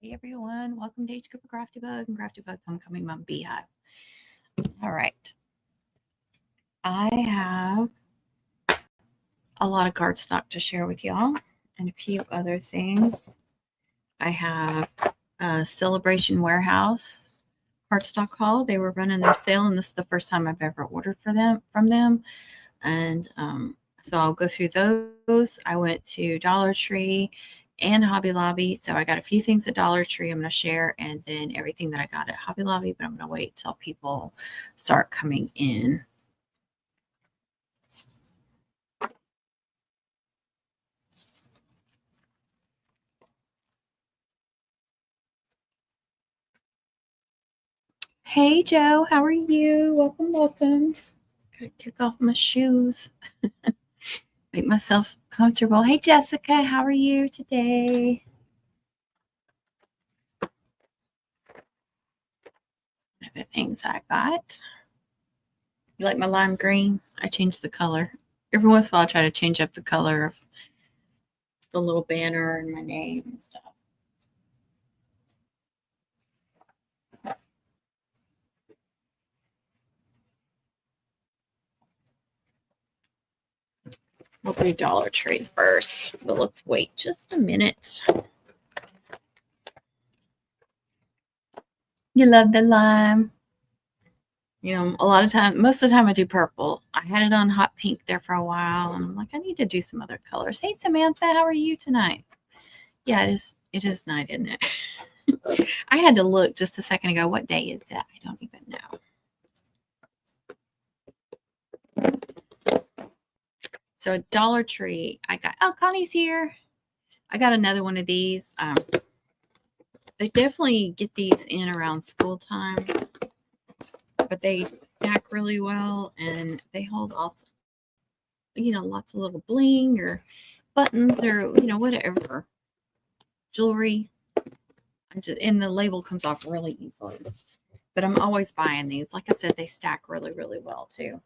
Hey everyone, welcome to H. Cooper Crafty Bug and Crafty Bug's Homecoming Mom Beehive. All right, I have a lot of cardstock to share with y'all and a few other things. I have a Celebration Warehouse cardstock haul. They were running their sale, and this is the first time I've ever ordered from them. And so I'll go through those. I went to Dollar Tree and Hobby Lobby. So I got a few things at Dollar Tree I'm going to share, and then everything that I got at Hobby Lobby, but I'm going to wait till people start coming in. Hey Joe, how are you? Welcome, welcome. Gotta kick off my shoes. Make myself comfortable. Hey Jessica, how are you today? One of the things I got. You like my lime green? I changed the color. Every once in a while I try to change up the color of the little banner and my name and stuff. We'll do Dollar Tree first, but let's wait just a minute. You love the lime. You know, a lot of time, most of the time I do purple. I had it on hot pink there for a while, and I'm like, I need to do some other colors. Hey Samantha, how are you tonight? Yeah, it is night, isn't it? I had to look just a second ago. What day is that? I don't even know. So at Dollar Tree, I got, oh, Connie's here. I got another one of these. They definitely get these in around school time, but they stack really well and they hold lots, lots of little bling or buttons or, whatever. Jewelry. And the label comes off really easily. But I'm always buying these. Like I said, they stack really, really well too.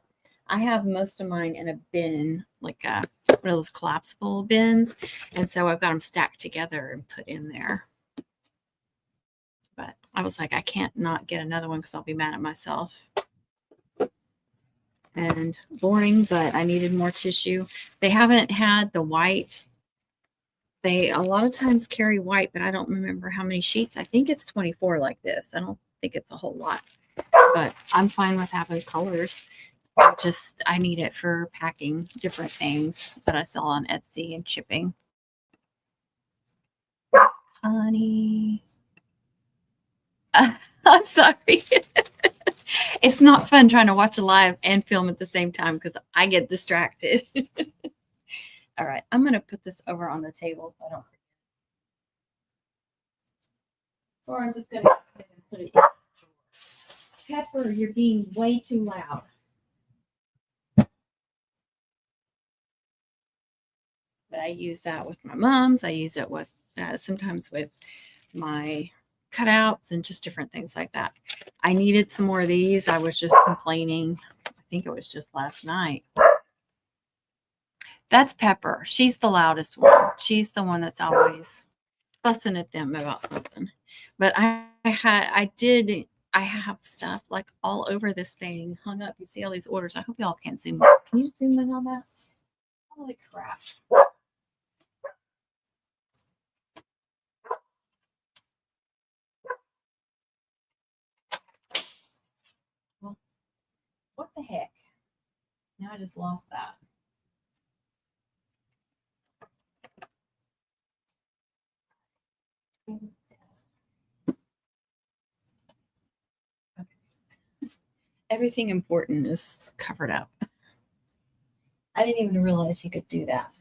I have most of mine in a bin, like one of those collapsible bins. And so I've got them stacked together and put in there. But I was like, I can't not get another one because I'll be mad at myself. And boring, but I needed more tissue. They haven't had the white. They a lot of times carry white, but I don't remember how many sheets. I think it's 24 like this. I don't think it's a whole lot, but I'm fine with having colors. I need it for packing different things that I sell on Etsy and shipping. Honey. I'm sorry. It's not fun trying to watch a live and film at the same time because I get distracted. All right, I'm going to put this over on the table so I don't forget. Or I'm just going to put it in. Pepper, you're being way too loud. But I use that with my mom's. I use it with sometimes with my cutouts and just different things like that. I needed some more of these. I was just complaining. I think it was just last night. That's Pepper. She's the loudest one. She's the one that's always fussing at them about something. But I have stuff like all over this thing hung up. You see all these orders. I hope y'all can't zoom in. Can you zoom in on that? Holy crap. Well, what the heck? Now I just lost that. Okay. Everything important is covered up. I didn't even realize you could do that.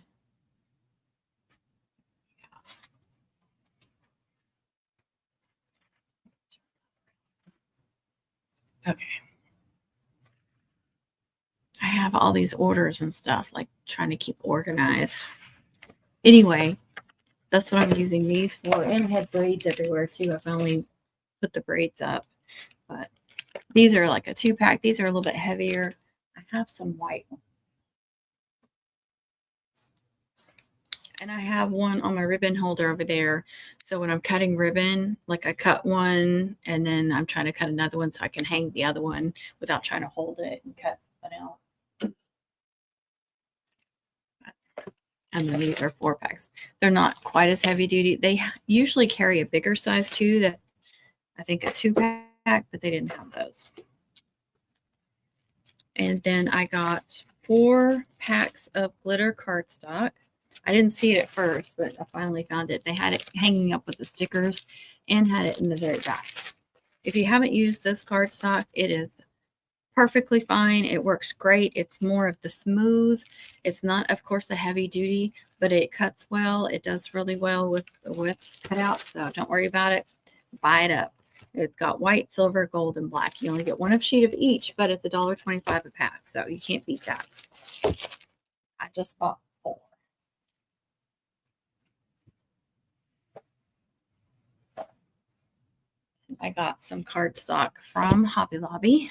Okay. I have all these orders and stuff, like trying to keep organized. Anyway, that's what I'm using these for. And I have braids everywhere too. I finally put the braids up. But these are like a 2-pack. These are a little bit heavier. I have some white. And I have one on my ribbon holder over there. So when I'm cutting ribbon, like I cut one and then I'm trying to cut another one so I can hang the other one without trying to hold it and cut something else. And then these are 4-packs. They're not quite as heavy duty. They usually carry a bigger size too. That I think a 2-pack, but they didn't have those. And then I got 4 packs of glitter cardstock. I didn't see it at first, but I finally found it. They had it hanging up with the stickers and had it in the very back. If you haven't used this cardstock, it is perfectly fine. It works great. It's more of the smooth. It's not, of course, a heavy duty, but it cuts well. It does really well with cutouts, so don't worry about it. Buy it up. It's got white, silver, gold, and black. You only get one sheet of each, but it's $1.25 a pack, so you can't beat that. I just bought 4. I got some cardstock from Hobby Lobby.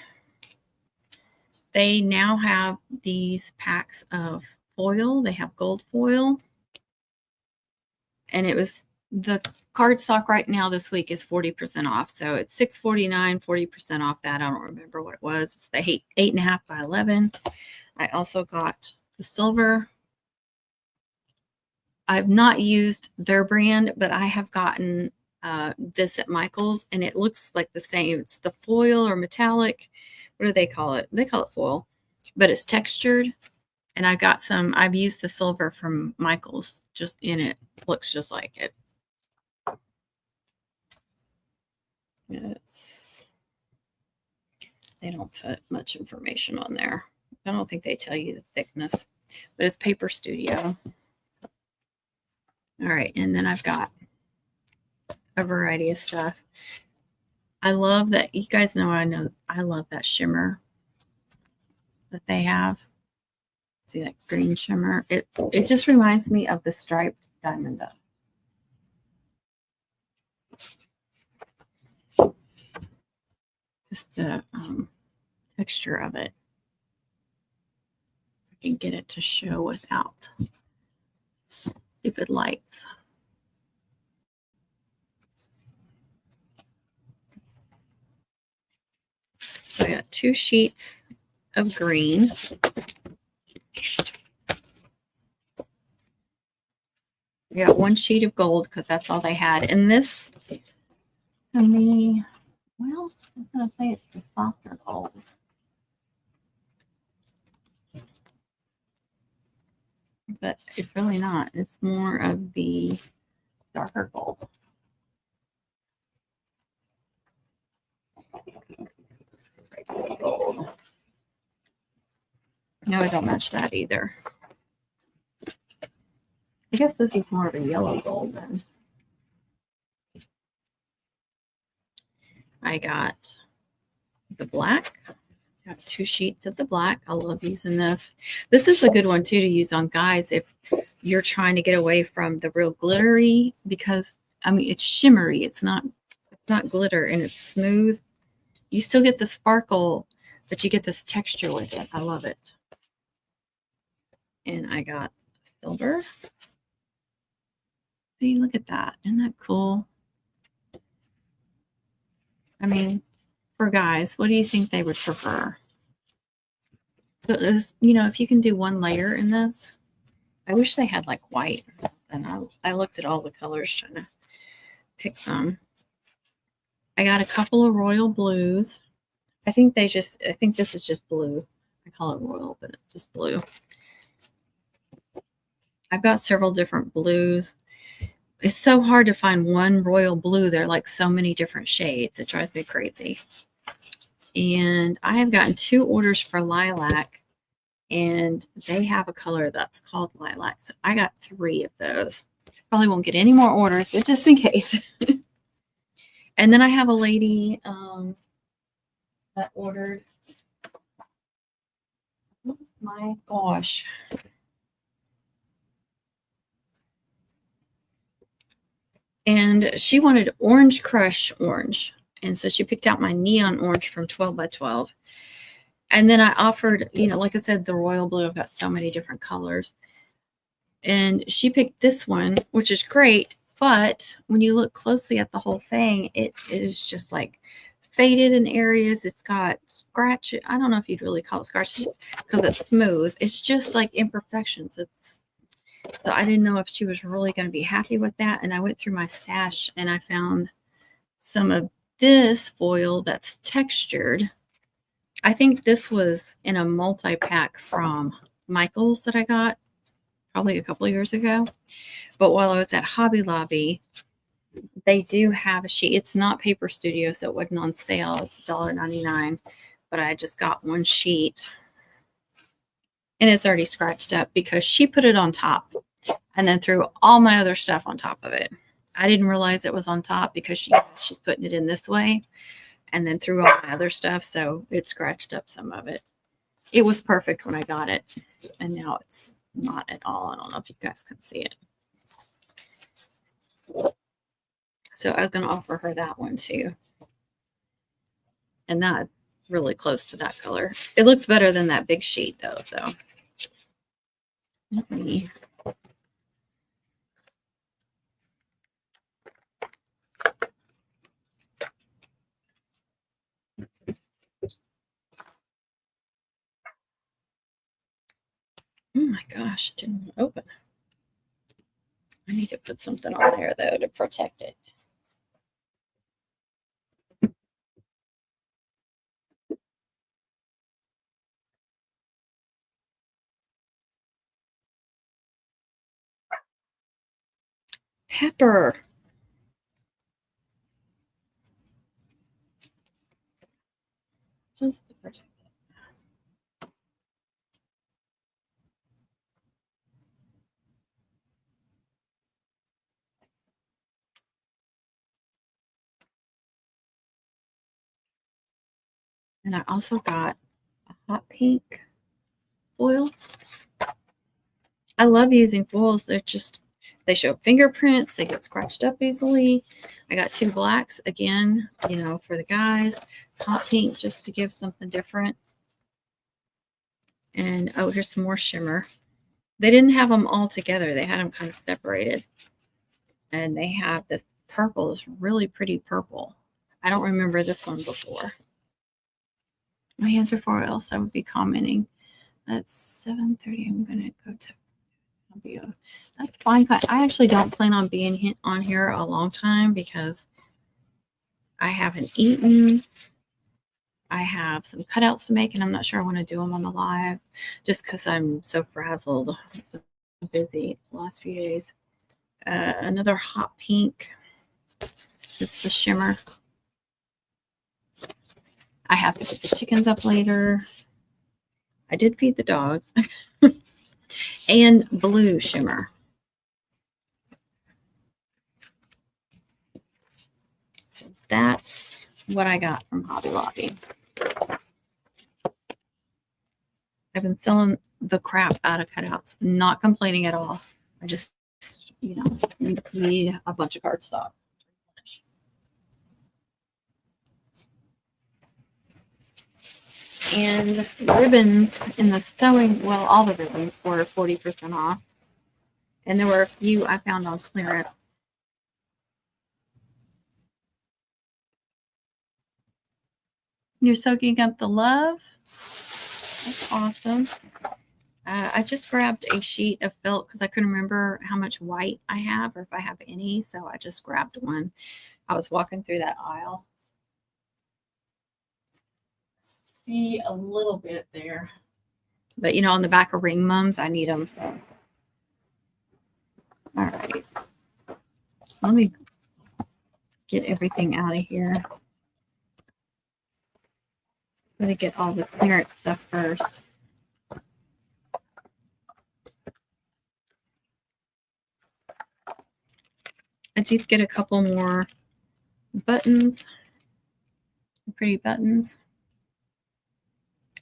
They now have these packs of foil. They have gold foil. And it was the cardstock right now this week is 40% off. So it's $6.49, 40% off that. I don't remember what it was. It's the 8.5 by 11. I also got the silver. I've not used their brand, but I have gotten this at Michael's, and it looks like the same. It's the foil or metallic. What do they call it? They call it foil, but it's textured. And I got some. I've used the silver from Michael's, just in it. Looks just like it. Yes. They don't put much information on there. I don't think they tell you the thickness, but it's Paper Studio. All right, and then I've got a variety of stuff. I love that. You guys know I love that shimmer that they have. See that green shimmer? It just reminds me of the striped Diamond Dust. Just the texture of it. I can get it to show without stupid lights. So I got 2 sheets of green. I got 1 sheet of gold because that's all they had. And this, to me, well, I was going to say it's the softer gold. But it's really not. It's more of the darker gold. Gold. No, I don't match that either. I guess this is more of a yellow gold then. I got the black. Got 2 sheets of the black. I love using this. This is a good one too to use on guys if you're trying to get away from the real glittery, because I mean it's shimmery. It's not glitter, and it's smooth. You still get the sparkle, but you get this texture with it. I love it. And I got silver. See, look at that. Isn't that cool? I mean, for guys, what do you think they would prefer? So this, if you can do 1 layer in this, I wish they had like white. And I looked at all the colors trying to pick some. I got a couple of royal blues. I think this is just blue. I call it royal, but it's just blue. I've got several different blues. It's so hard to find one royal blue. There are like so many different shades. It drives me crazy. And I have gotten 2 orders for lilac, and they have a color that's called lilac. So I got 3 of those. Probably won't get any more orders, but just in case. And then I have a lady that ordered, oh my gosh. And she wanted Orange Crush orange. And so she picked out my neon orange from 12 by 12. And then I offered, like I said, the royal blue. I've got so many different colors. And she picked this one, which is great. But when you look closely at the whole thing, it is just like faded in areas. It's got scratch. I don't know if you'd really call it scratches because it's smooth. It's just like imperfections. So I didn't know if she was really going to be happy with that. And I went through my stash and I found some of this foil that's textured. I think this was in a multi-pack from Michael's that I got probably a couple of years ago. But while I was at Hobby Lobby, they do have a sheet. It's not Paper Studio, so it wasn't on sale. It's $1.99. But I just got one sheet. And it's already scratched up because she put it on top and then threw all my other stuff on top of it. I didn't realize it was on top because she's putting it in this way and then threw all my other stuff. So it scratched up some of it. It was perfect when I got it. And now it's not at all. I don't know if you guys can see it. So I was going to offer her that one too. And that's really close to that color. It looks better than that big sheet though. So let me. Oh my gosh, it didn't open. I need to put something on there though to protect it. Pepper. Just to protect it. And I also got a hot pink foil. I love using foils. They show fingerprints. They get scratched up easily. I got 2 blacks again, for the guys. Hot pink just to give something different. And oh, here's some more shimmer. They didn't have them all together. They had them kind of separated. And they have this purple, this really pretty purple. I don't remember this one before. My hands are for, else I would be commenting. That's 7:30. I'm gonna go to. That's fine. I actually don't plan on being on here a long time because I haven't eaten. I have some cutouts to make, and I'm not sure I want to do them on the live just because I'm so frazzled. So busy the last few days. Another hot pink. It's the shimmer. I have to put the chickens up later. I did feed the dogs. And blue shimmer. So that's what I got from Hobby Lobby. I've been selling the crap out of cutouts, not complaining at all. I just, need a bunch of cardstock. And ribbons in the sewing, well, all the ribbons were 40% off. And there were a few I found on clearance. You're soaking up the love. That's awesome. I just grabbed a sheet of felt because I couldn't remember how much white I have or if I have any. So I just grabbed one. I was walking through that aisle. See a little bit there. But on the back of Ring Mums, I need them. All right. Let me get everything out of here. I'm going to get all the clearance stuff first. I did get a couple more buttons, pretty buttons.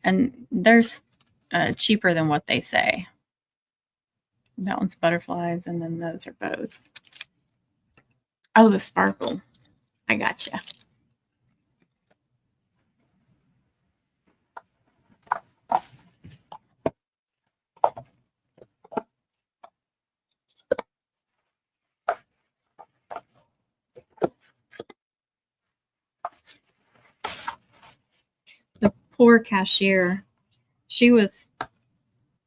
And they're cheaper than what they say. That one's butterflies, and then those are bows. Oh, the sparkle. I gotcha. poor cashier. She was,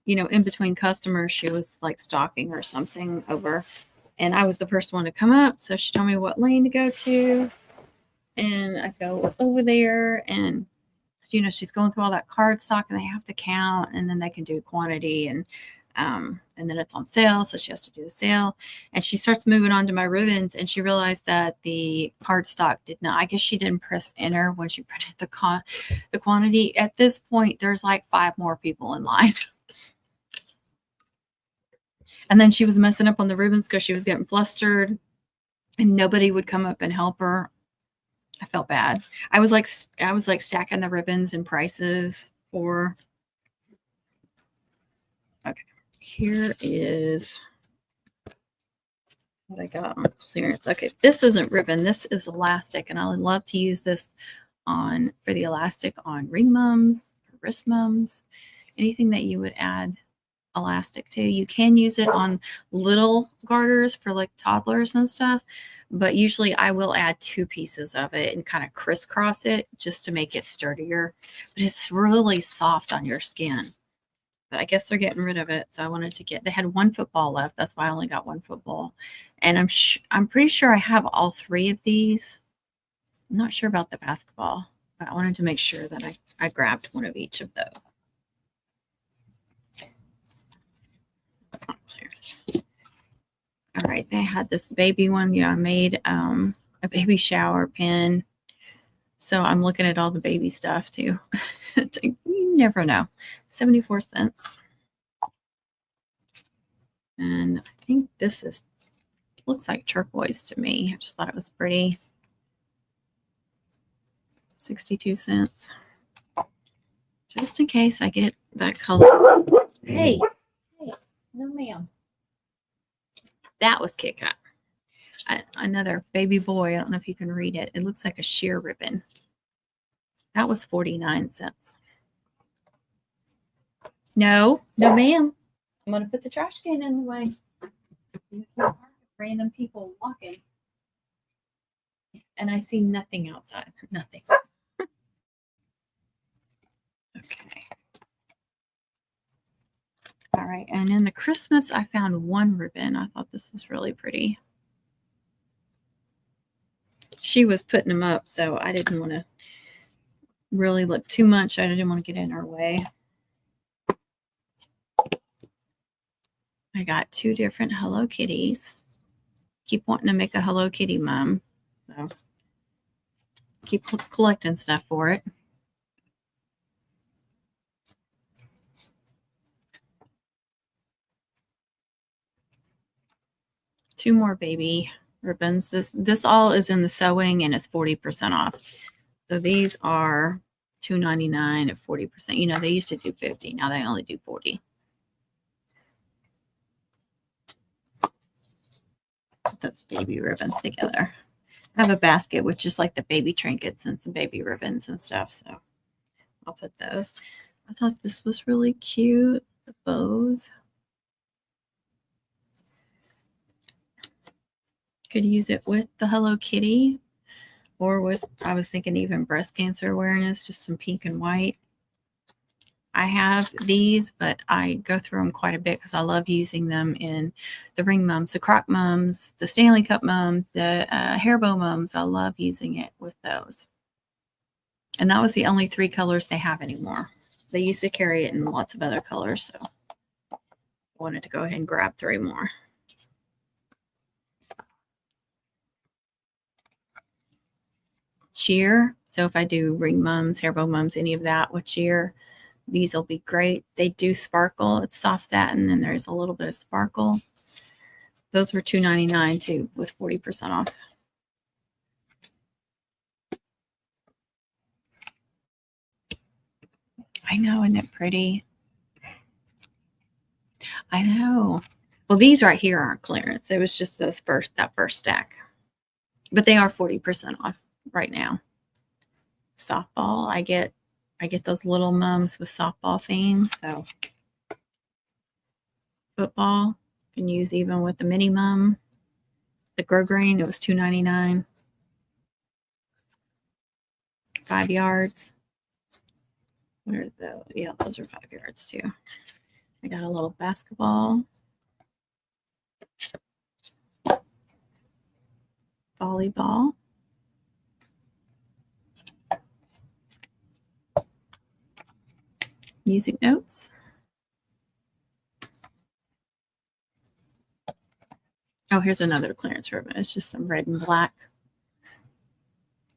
in between customers, she was like stalking or something over. And I was the first one to come up. So she told me what lane to go to. And I go over there and, she's going through all that card stock and they have to count and then they can do quantity and then it's on sale. So she has to do the sale and she starts moving on to my ribbons and she realized that the card stock did not, I guess she didn't press enter when she printed the quantity. At this point, there's like 5 more people in line. And then she was messing up on the ribbons because she was getting flustered and nobody would come up and help her. I felt bad. I was like stacking the ribbons and prices for. Okay, here is what I got on clearance. Okay, this isn't ribbon. This is elastic, and I would love to use this for the elastic on ring mums, wrist mums, anything that you would add elastic to. You can use it on little garters for like toddlers and stuff, but usually I will add 2 pieces of it and kind of crisscross it just to make it sturdier. But it's really soft on your skin. But I guess they're getting rid of it, so I wanted to they had 1 football left. That's why I only got 1 football. And I'm pretty sure I have all 3 of these. I'm not sure about the basketball, but I wanted to make sure that I grabbed one of each of those. All right, they had this baby one. I made a baby shower pin. So I'm looking at all the baby stuff too. You never know. 74 cents. And I think this looks like turquoise to me. I just thought it was pretty. 62 cents. Just in case I get that color. Hey, no ma'am. That was Kit Kat. Another baby boy. I don't know if you can read it. It looks like a sheer ribbon. That was 49 cents. No, ma'am. I'm going to put the trash can in the way. Random people walking. And I see nothing outside. Nothing. Okay. All right. And in the Christmas, I found 1 ribbon. I thought this was really pretty. She was putting them up, so I didn't want to really look too much. I didn't want to get in her way. I got 2 different Hello Kitties. Keep wanting to make a Hello Kitty mom. So keep collecting stuff for it. Two more baby ribbons. This all is in the sewing and it's 40% off. So these are $2.99 at 40%. They used to do 50. Now they only do 40. Put those baby ribbons together. I have a basket with just like the baby trinkets and some baby ribbons and stuff. So I'll put those. I thought this was really cute. The bows. Could use it with the Hello Kitty or with, I was thinking even breast cancer awareness, just some pink and white. I have these, but I go through them quite a bit because I love using them in the ring mums, the crock mums, the Stanley Cup mums, the hair bow mums. I love using it with those. And that was the only 3 colors they have anymore. They used to carry it in lots of other colors, so I wanted to go ahead and grab 3 more. Cheer. So if I do ring mums, hair bow mums, any of that with cheer, these will be great. They do sparkle. It's soft satin and there's a little bit of sparkle. Those were $2.99 too with 40% off. I know, isn't it pretty? I know. Well, these right here aren't clearance. It was just that first stack. But they are 40% off right now. Softball, I get those little mums with softball themes. So football, you can use even with the mini mum. The Grow Green, it was $2.99. 5 yards. What are those? Yeah, those are 5 yards too. I got a little basketball, volleyball, music notes. Oh, here's another clearance ribbon. It's just some red and black.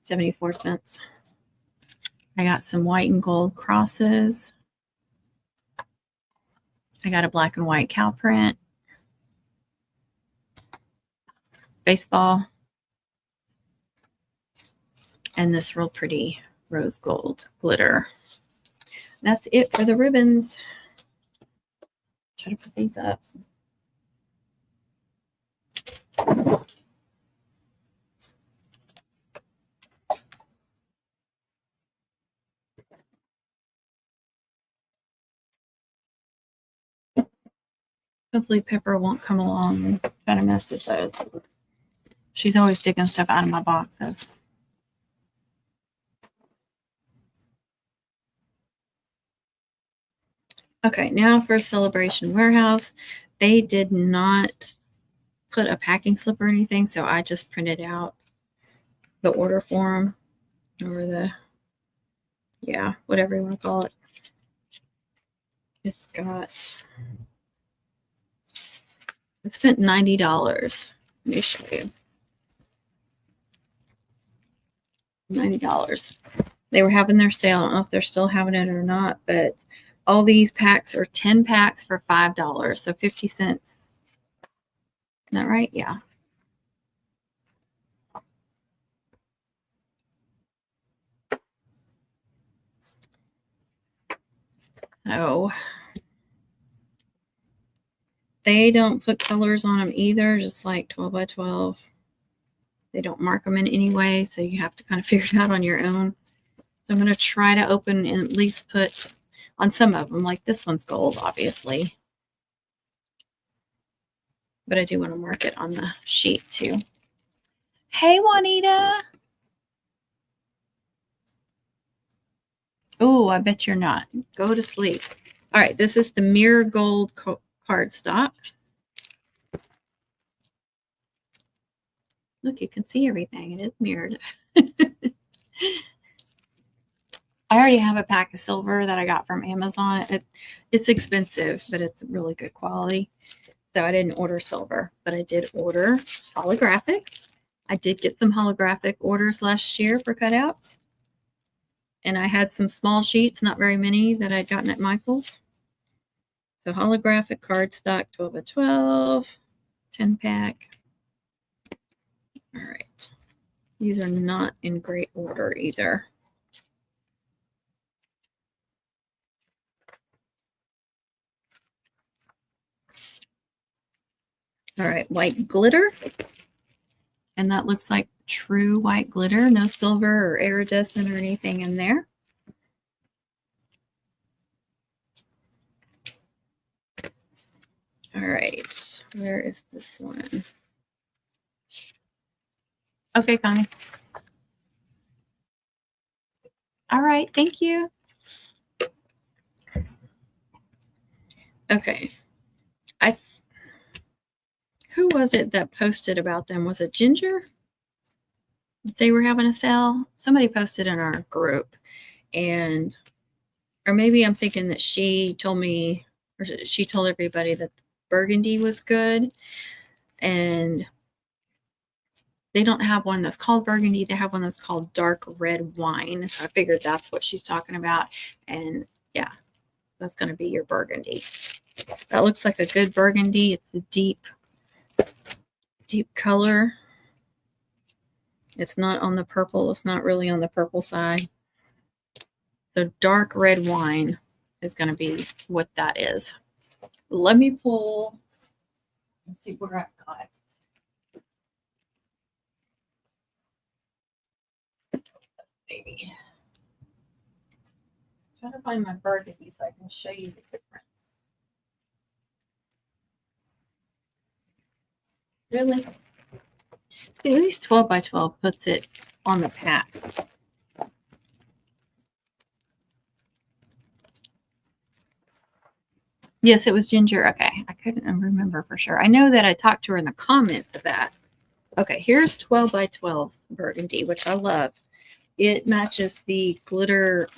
74 cents. I got some white and gold crosses. I got a black and white cow print. Baseball. And this real pretty rose gold glitter. That's it for the ribbons. Try to put these up. Hopefully Pepper won't come along and try to mess with those. She's always digging stuff out of my boxes. Okay, now for Celebration Warehouse. They did not put a packing slip or anything, so I just printed out the order form or the, yeah, whatever you want to call it. It's got, I spent $90. Let me show you. $90. They were having their sale. I don't know if they're still having it or not, but all these packs are 10 packs for $5, so 50 cents. Isn't that right? Yeah. So they don't put colors on them either, just like 12 by 12. They don't mark them in any way, so you have to kind of figure it out on your own. So I'm going to try to open and at least put on some of them, like this one's gold, obviously. But I do want to mark it on the sheet too. Hey, Juanita. Oh, I bet you're not. Go to sleep. All right, this is the Mirror Gold cardstock. Look, you can see everything. It is mirrored. I already have a pack of silver that I got from Amazon. It's expensive, but it's really good quality. So I didn't order silver, but I did order holographic. I did get some holographic orders last year for cutouts. And I had some small sheets, not very many, that I'd gotten at Michael's. So holographic cardstock, 12 by 12, 10 pack. All right. These are not in great order either. All right, white glitter. And that looks like true white glitter, no silver or iridescent or anything in there. All right, where is this one? Okay, Connie. All right, thank you. Okay. Who was it that posted about them? Was it Ginger? They were having a sale. Somebody posted in our group, and or maybe I'm thinking that she told me, or she told everybody that burgundy was good, and they don't have one that's called burgundy. They have one that's called dark red wine. So I figured that's what she's talking about. And yeah, that's going to be your burgundy. That looks like a good burgundy. It's a deep color. It's not on the purple. It's not really on the purple side. So dark red wine is going to be what that is. Let me pull and see where I've got. Maybe. Try to find my burgundy so I can show you the difference. Really? At least 12 by 12 puts it on the pack. Yes, it was ginger. Okay. I couldn't remember for sure. I know that I talked to her in the comments of that. Okay, here's 12 by 12 burgundy, which I love. It matches the glitter,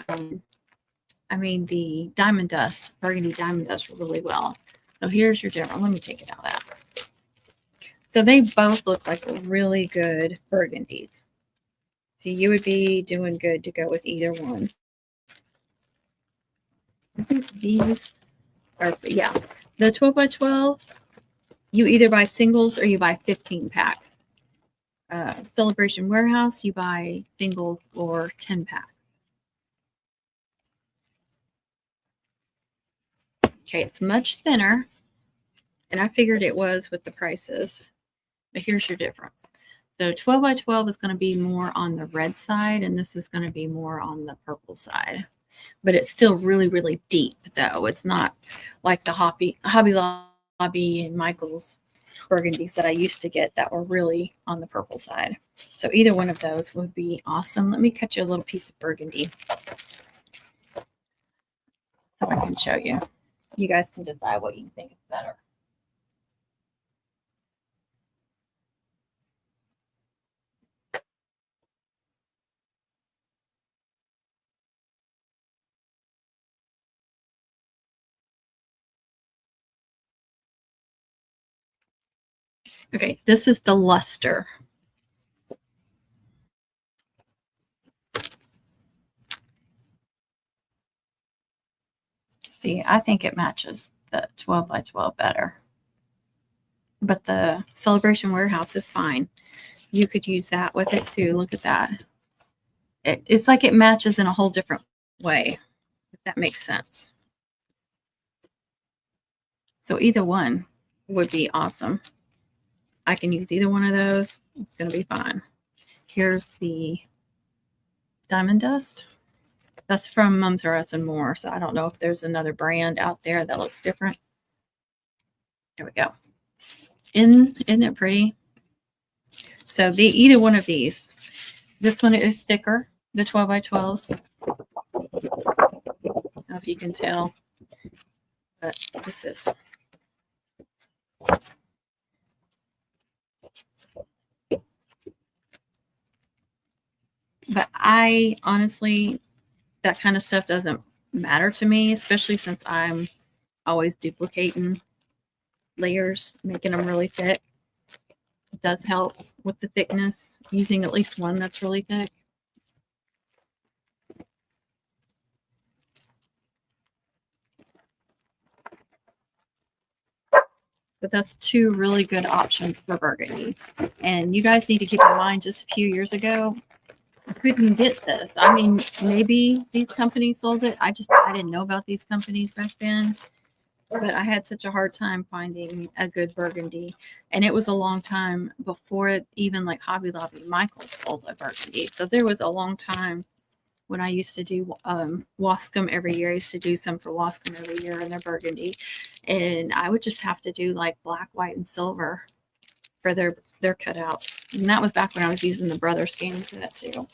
the diamond dust, burgundy diamond dust really well. So here's your demo. Let me take it out of that. So they both look like really good burgundies. So you would be doing good to go with either one. I think these are, yeah, the 12 by 12, you either buy singles or you buy 15 pack. Celebration Warehouse, you buy singles or 10 packs. Okay, it's much thinner, and I figured it was with the prices, but here's your difference. So 12 by 12 is going to be more on the red side, and this is going to be more on the purple side. But it's still really, really deep, though. It's not like the Hobby Lobby and Michael's burgundies that I used to get that were really on the purple side. So either one of those would be awesome. Let me cut you a little piece of burgundy so I can show you. You guys can decide what you think is better. Okay, this is the luster. See, I think it matches the 12 by 12 better. But the Celebration Warehouse is fine. You could use that with it too. Look at that. It's like it matches in a whole different way, if that makes sense. So either one would be awesome. I can use either one of those. It's going to be fine. Here's the Diamond Dust. That's from Mums R Us and More. So I don't know if there's another brand out there that looks different. There we go. Isn't it pretty? So either one of these. This one is thicker, the 12 by 12s. I don't know if you can tell, but this is. But I honestly, that kind of stuff doesn't matter to me, especially since I'm always duplicating layers, making them really thick. It does help with the thickness, using at least one that's really thick. But that's two really good options for burgundy. And you guys need to keep in mind, just a few years ago, I couldn't get this. I mean, maybe these companies sold it. I didn't know about these companies back then. But I had such a hard time finding a good burgundy. And it was a long time before even like Hobby Lobby Michaels sold a burgundy. So there was a long time when I used to do Wascom every year. I used to do some for Wascom every year in their burgundy. And I would just have to do like black, white, and silver for their cutouts. And that was back when I was using the Brother scanning for that too.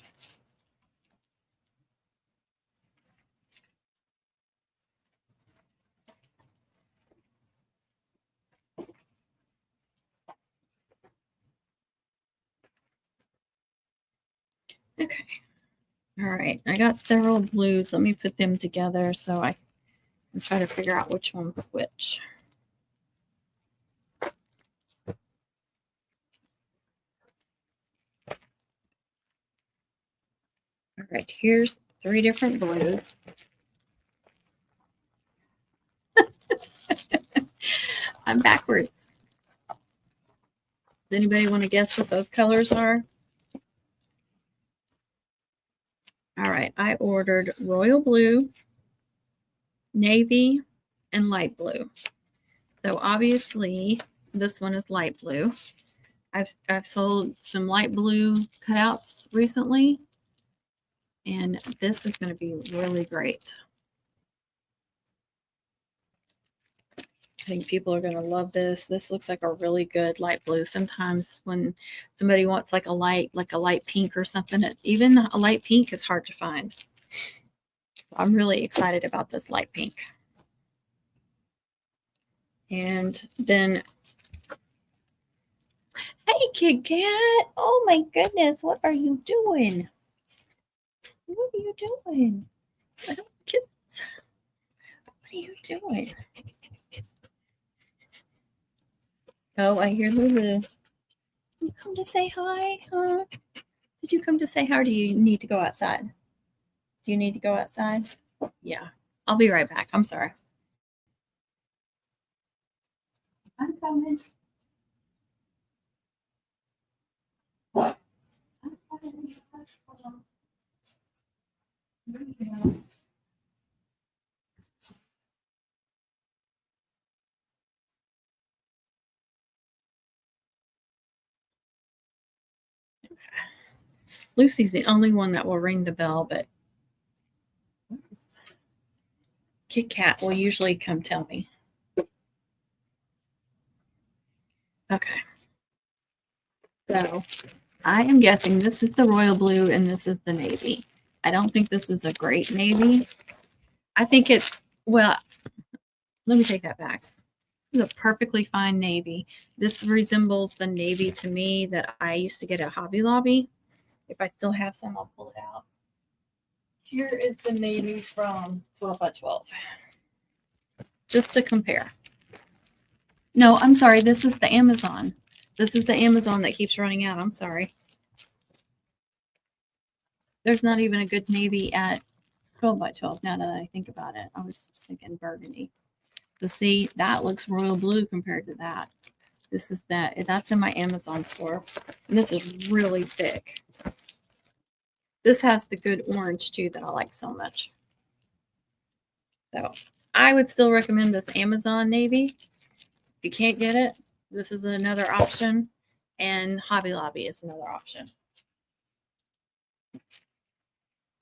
Okay. All right. I got several blues. Let me put them together so I can try to figure out which one's which. All right. Here's 3 different blues. I'm backwards. Does anybody want to guess what those colors are? All right. I ordered royal blue, navy, and light blue. So obviously this one is light blue. I've sold some light blue cutouts recently, and this is going to be really great. I think people are going to love this. This looks like a really good light blue. Sometimes when somebody wants like a light pink or something, even a light pink is hard to find. I'm really excited about this light pink. And then, hey, Kit Kat. Oh my goodness, what are you doing? What are you doing? I don't kiss. What are you doing? Oh, I hear Lulu. You come to say hi, huh? Did you come to say hi, or do you need to go outside? Do you need to go outside? Yeah. I'll be right back. I'm sorry. I'm coming. I'm coming. Lucy's the only one that will ring the bell, but Kit Kat will usually come tell me. Okay. So I am guessing this is the royal blue and this is the navy. I don't think this is a great navy. I think it's, well, let me take that back. This is a perfectly fine navy. This resembles the navy to me that I used to get at Hobby Lobby. If I still have some, I'll pull it out. Here is the navy from 12 by 12. Just to compare. No, I'm sorry. This is the Amazon. This is the Amazon that keeps running out. I'm sorry. There's not even a good navy at 12 by 12 now that I think about it. I was just thinking burgundy. But see, that looks royal blue compared to that. This is that. That's in my Amazon store. And this is really thick. This has the good orange too that I like so much. So I would still recommend this Amazon navy. If you can't get it, this is another option. And Hobby Lobby is another option.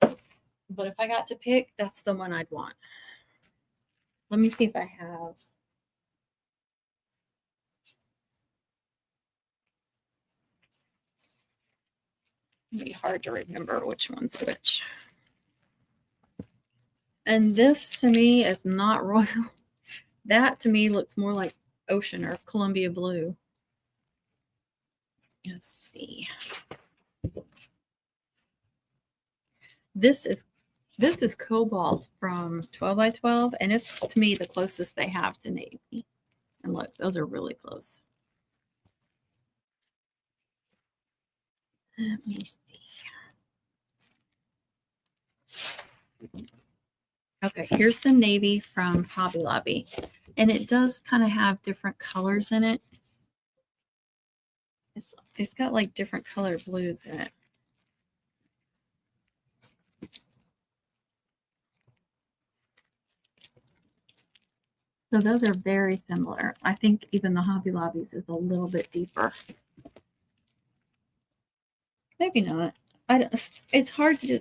But if I got to pick, that's the one I'd want. Let me see if I have. It'd be hard to remember which one's which. And this to me is not royal. That to me looks more like ocean or Columbia blue. Let's see. This is cobalt from 12 by 12, and it's to me the closest they have to navy. And look, those are really close. Let me see. Okay, here's the navy from Hobby Lobby. And it does kind of have different colors in it. It's got like different color blues in it. So those are very similar. I think even the Hobby Lobby's is a little bit deeper. Maybe not. It's hard to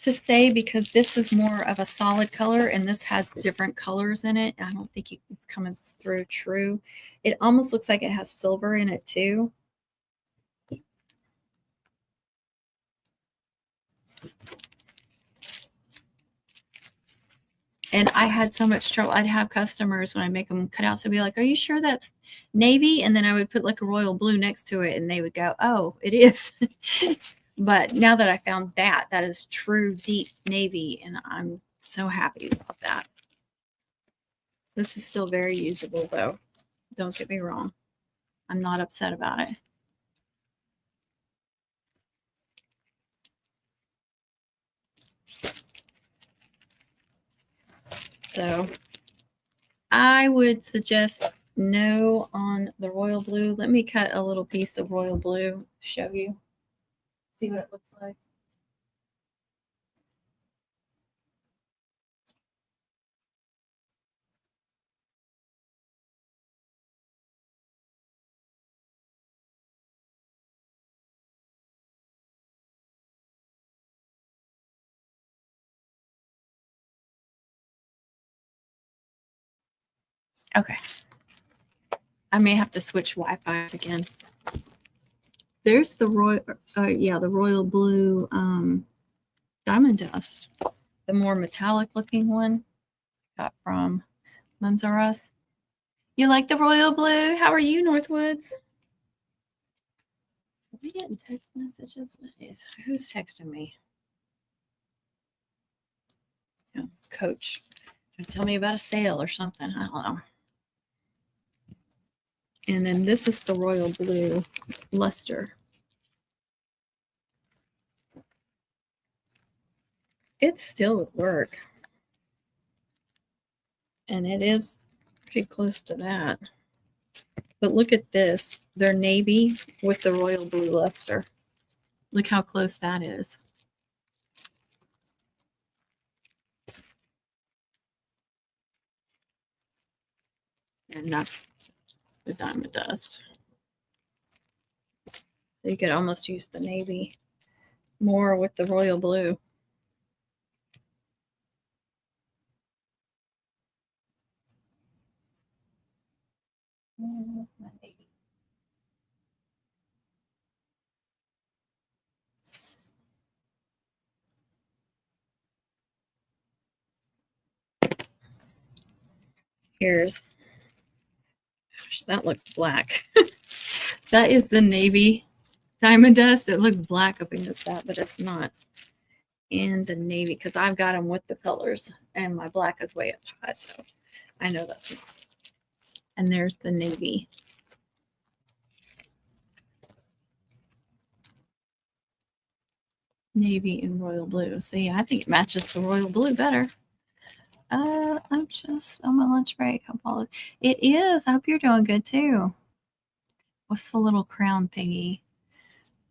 say because this is more of a solid color and this has different colors in it. I don't think it's coming through true. It almost looks like it has silver in it too. And I had so much trouble. I'd have customers when I make them cutouts, they'd be like, "Are you sure that's navy?" And then I would put like a royal blue next to it, and they would go, "Oh, it is." But now that I found that is true deep navy, and I'm so happy about that. This is still very usable, though. Don't get me wrong. I'm not upset about it. So I would suggest no on the royal blue. Let me cut a little piece of royal blue to show you. See what it looks like. Okay. I may have to switch Wi-Fi again. There's the royal blue diamond dust, the more metallic looking one got from Mums R Us. You like the royal blue? How are you, Northwoods? Are we getting text messages? Who's texting me? Yeah, Coach. Tell me about a sale or something. I don't know. And then this is the royal blue luster. It still would work. And it is pretty close to that. But look at this. They're navy with the royal blue luster. Look how close that is. And that's the diamond dust. You could almost use the navy more with the royal blue. Here's, gosh, that looks black. That is the navy diamond dust. It looks black up against that, but it's not. And the navy, because I've got them with the colors, and my black is way up high, so I know that's. And there's the navy. Navy and royal blue. See, I think it matches the royal blue better. I'm just on my lunch break. It is. I hope you're doing good too. What's the little crown thingy?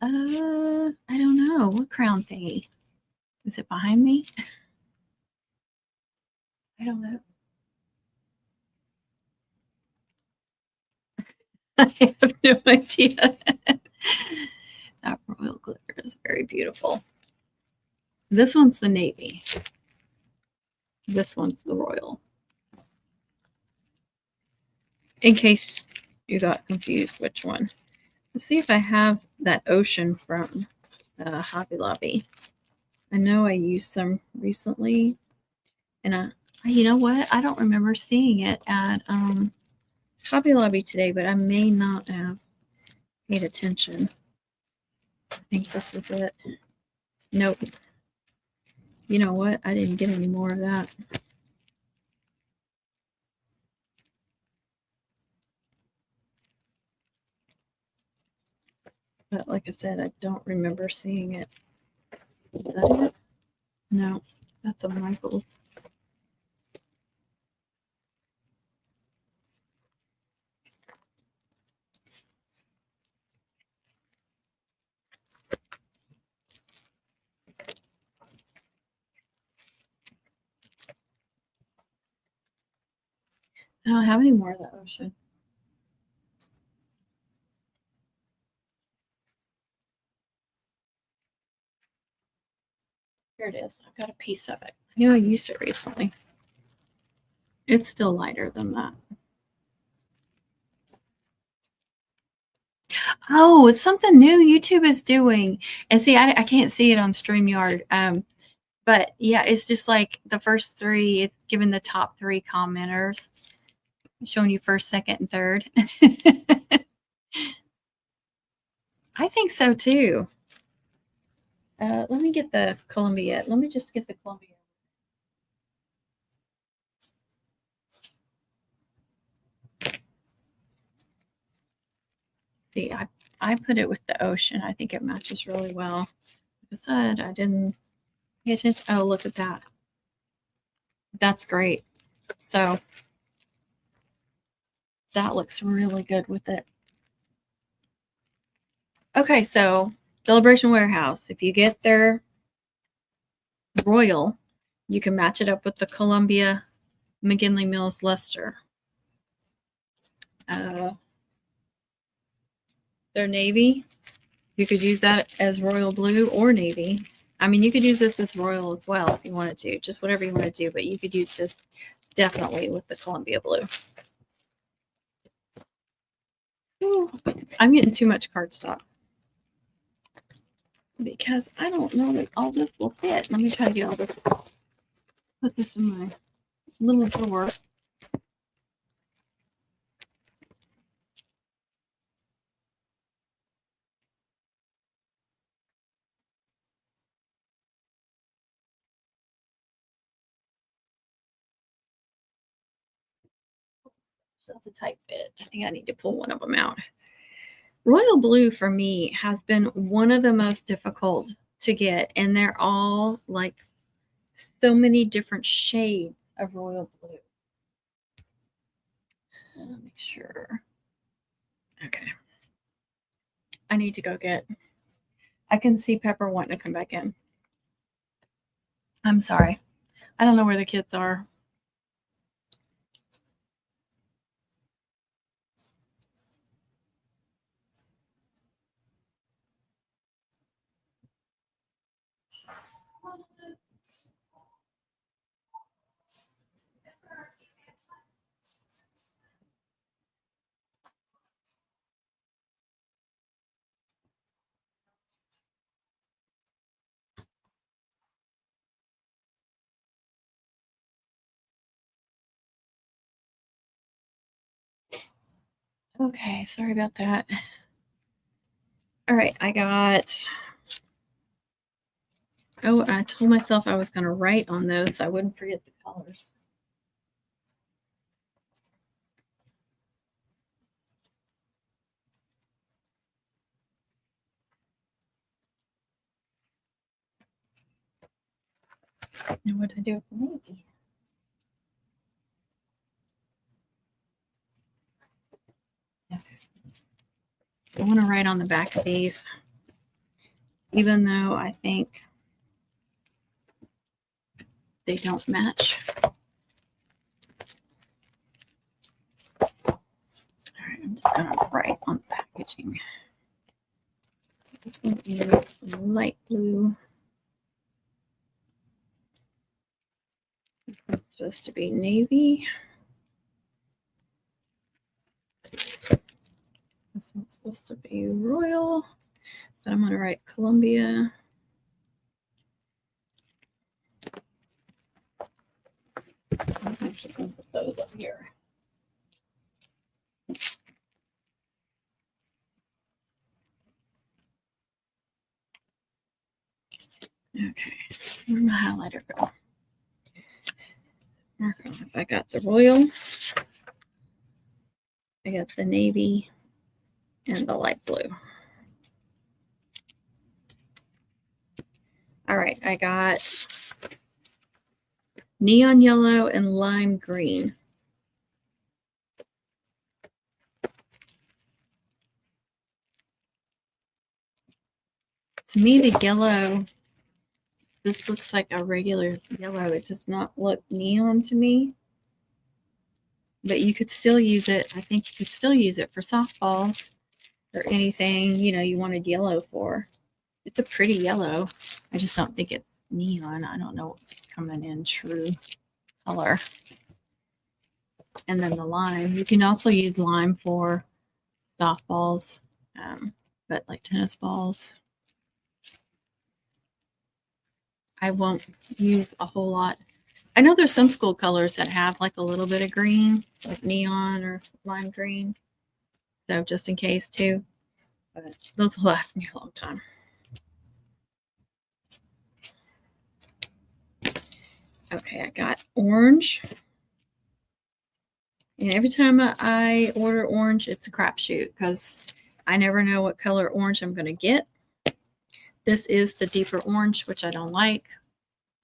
I don't know. What crown thingy? Is it behind me? I don't know. I have no idea. That royal glitter is very beautiful. This one's the navy. This one's the royal. In case you got confused which one. Let's see if I have that ocean from Hobby Lobby. I know I used some recently. And you know what? I don't remember seeing it at Hobby Lobby today, but I may not have paid attention. I think this is it. Nope. You know what? I didn't get any more of that. But like I said, I don't remember seeing it. Is that it? No, that's a Michaels. I don't have any more of the ocean. Here it is. I've got a piece of it. I knew I used it recently. It's still lighter than that. Oh, it's something new YouTube is doing. And see, I can't see it on StreamYard. But yeah, it's just like the first three, it's giving the top three commenters, showing you first, second, and third. I think so too. Let me get the Columbia. Let me just get the Columbia. See, I put it with the ocean. I think it matches really well. Like I said, I didn't pay attention. Oh, look at that. That's great. So that looks really good with it. Okay, so Celebration Warehouse. If you get their royal, you can match it up with the Columbia McGinley Mills luster. Their navy, you could use that as royal blue or navy. I mean, you could use this as royal as well if you wanted to, just whatever you want to do, but you could use this definitely with the Columbia blue. Ooh, I'm getting too much cardstock because I don't know that all this will fit. Let me try to get all this. Put this in my little drawer. that's a tight fit. I think I need to pull one of them out. Royal blue for me has been one of the most difficult to get, and they're all like so many different shades of royal blue. Make sure. Okay. I need to go get. I can see Pepper wanting to come back in. I'm sorry. I don't know where the kids are. Okay, sorry about that. All right, I got. Oh, I told myself I was going to write on those so I wouldn't forget the colors. Now what did I do with the navy? I want to write on the back of these, even though I think they don't match. All right, I'm just going to write on the packaging. This one is light blue. This one's supposed to be navy. This one's supposed to be royal, but I'm going to write Columbia. I'm actually going to put those up here. Okay, where'd my highlighter go? Mark off. I got the royal, I got the navy, and the light blue. All right, I got neon yellow and lime green. To me, the yellow, this looks like a regular yellow. It does not look neon to me. But you could still use it. I think you could still use it for softballs or anything, you wanted yellow for. It's a pretty yellow. I just don't think it's neon. I don't know what's coming in true color. And then the lime. You can also use lime for softballs, but like tennis balls. I won't use a whole lot. I know there's some school colors that have like a little bit of green, like neon or lime green. So just in case too. But those will last me a long time. Okay, I got orange. And every time I order orange, it's a crapshoot because I never know what color orange I'm going to get. This is the deeper orange, which I don't like.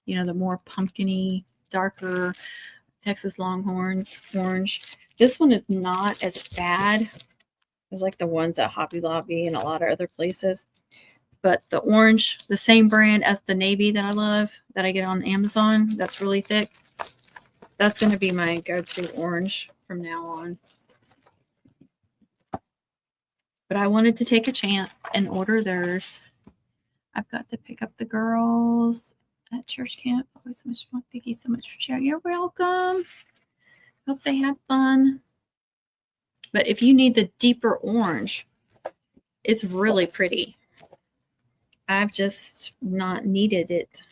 The more pumpkin-y, darker Texas Longhorns orange. This one is not as bad as like the ones at Hobby Lobby and a lot of other places. But the orange, the same brand as the navy that I love, that I get on Amazon, that's really thick. That's going to be my go-to orange from now on. But I wanted to take a chance and order theirs. I've got to pick up the girls at church camp. Always so much fun. Thank you so much for sharing. You're welcome. Hope they have fun. But if you need the deeper orange, it's really pretty. I've just not needed it.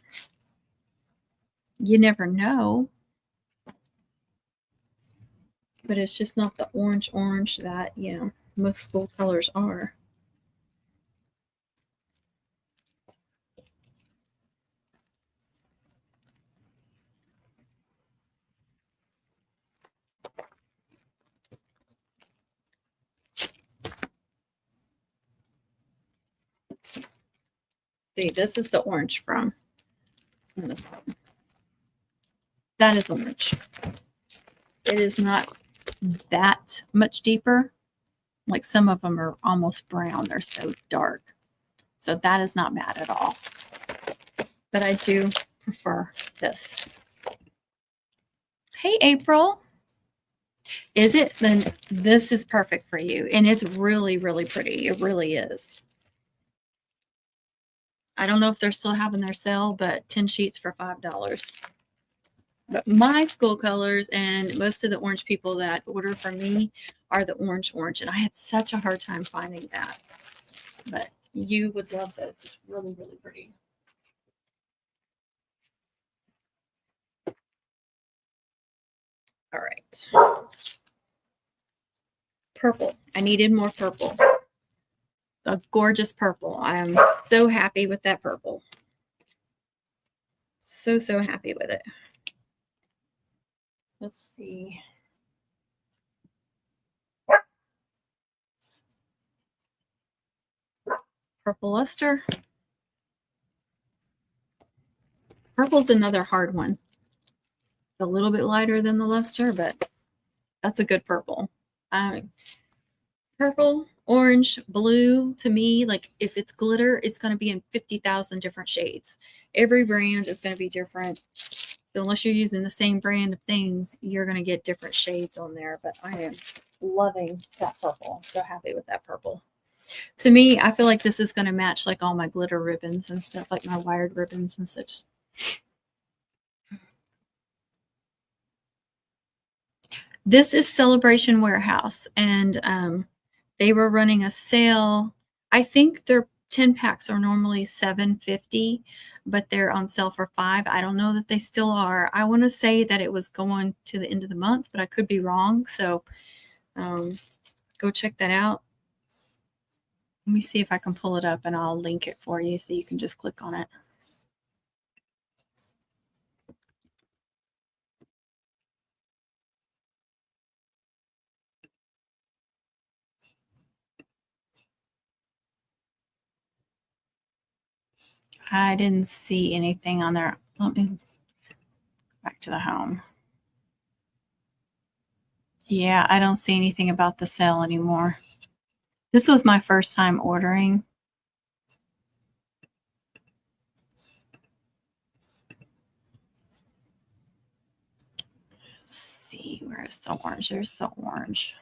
You never know. But it's just not the orange that, most school colors are. See, this is the orange from Amazon. That is orange. It is not that much deeper. Like some of them are almost brown. They're so dark. So that is not bad at all. But I do prefer this. Hey, April. Is it? Then this is perfect for you. And it's really, really pretty. It really is. I don't know if they're still having their sale, but 10 sheets for $5. But my school colors and most of the orange people that order from me are the orange. And I had such a hard time finding that. But you would love this. It's really, really pretty. All right. Purple. I needed more purple. A gorgeous purple. I am so happy with that purple. So, so happy with it. Let's see. Purple luster. Purple's another hard one. A little bit lighter than the luster, but that's a good purple. Purple, orange, blue, to me, like if it's glitter, it's going to be in 50,000 different shades. Every brand is going to be different. So unless you're using the same brand of things, you're going to get different shades on there. But I am loving that purple. So happy with that purple. To me, I feel like this is going to match like all my glitter ribbons and stuff, like my wired ribbons and such. This is Celebration Warehouse, and they were running a sale. I think their 10 packs are normally $7.50, but they're on sale for $5. I don't know that they still are. I want to say that it was going to the end of the month, but I could be wrong. So go check that out. Let me see if I can pull it up and I'll link it for you so you can just click on it. I didn't see anything on there. Let me go back to the home. Yeah, I don't see anything about the sale anymore. This was my first time ordering. Let's see, where is the orange? There's the orange.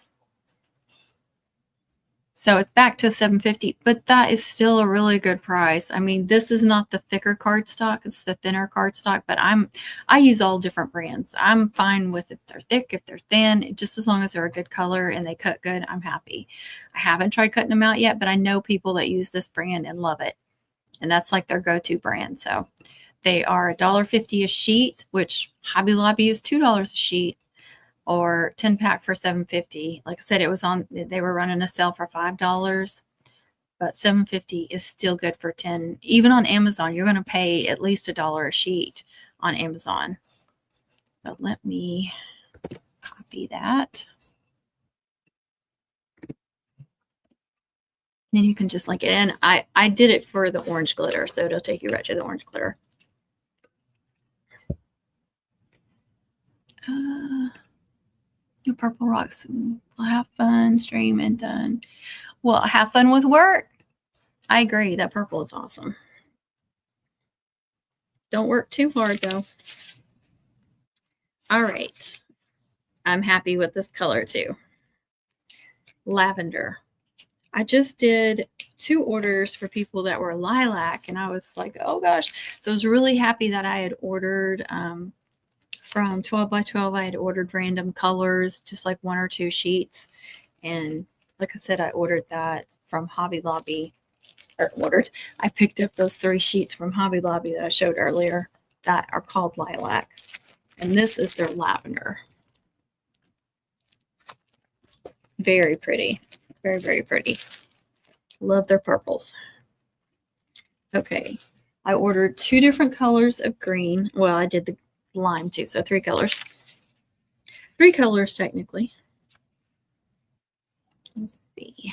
So it's back to $7.50, but that is still a really good price. I mean, this is not the thicker cardstock, it's the thinner cardstock, but I use all different brands. I'm fine with if they're thick, if they're thin, just as long as they're a good color and they cut good, I'm happy. I haven't tried cutting them out yet, but I know people that use this brand and love it. And that's like their go-to brand. So they are $1.50 a sheet, which Hobby Lobby is $2 a sheet, or 10 pack for $7.50. Like I said, they were running a sale for $5, but $7.50 is still good for 10. Even on Amazon, you're going to pay at least $1 a sheet on Amazon. But let me copy that. Then you can just link it in. I did it for the orange glitter, so it'll take you right to the orange glitter. Purple rocks. We'll have fun, stream, and done. Well, have fun with work. I agree. That purple is awesome. Don't work too hard, though. All right. I'm happy with this color, too. Lavender. I just did 2 orders for people that were lilac, and I was like, oh, gosh. So I was really happy that I had ordered from 12 by 12. I had ordered random colors, just like 1 or 2 sheets. And like I said, I ordered that from Hobby Lobby. I picked up those 3 sheets from Hobby Lobby that I showed earlier that are called lilac. And this is their lavender. Very pretty. Very, very pretty. Love their purples. Okay. I ordered 2 different colors of green. Well, I did the lime too, so 3 colors. 3 colors technically. Let's see.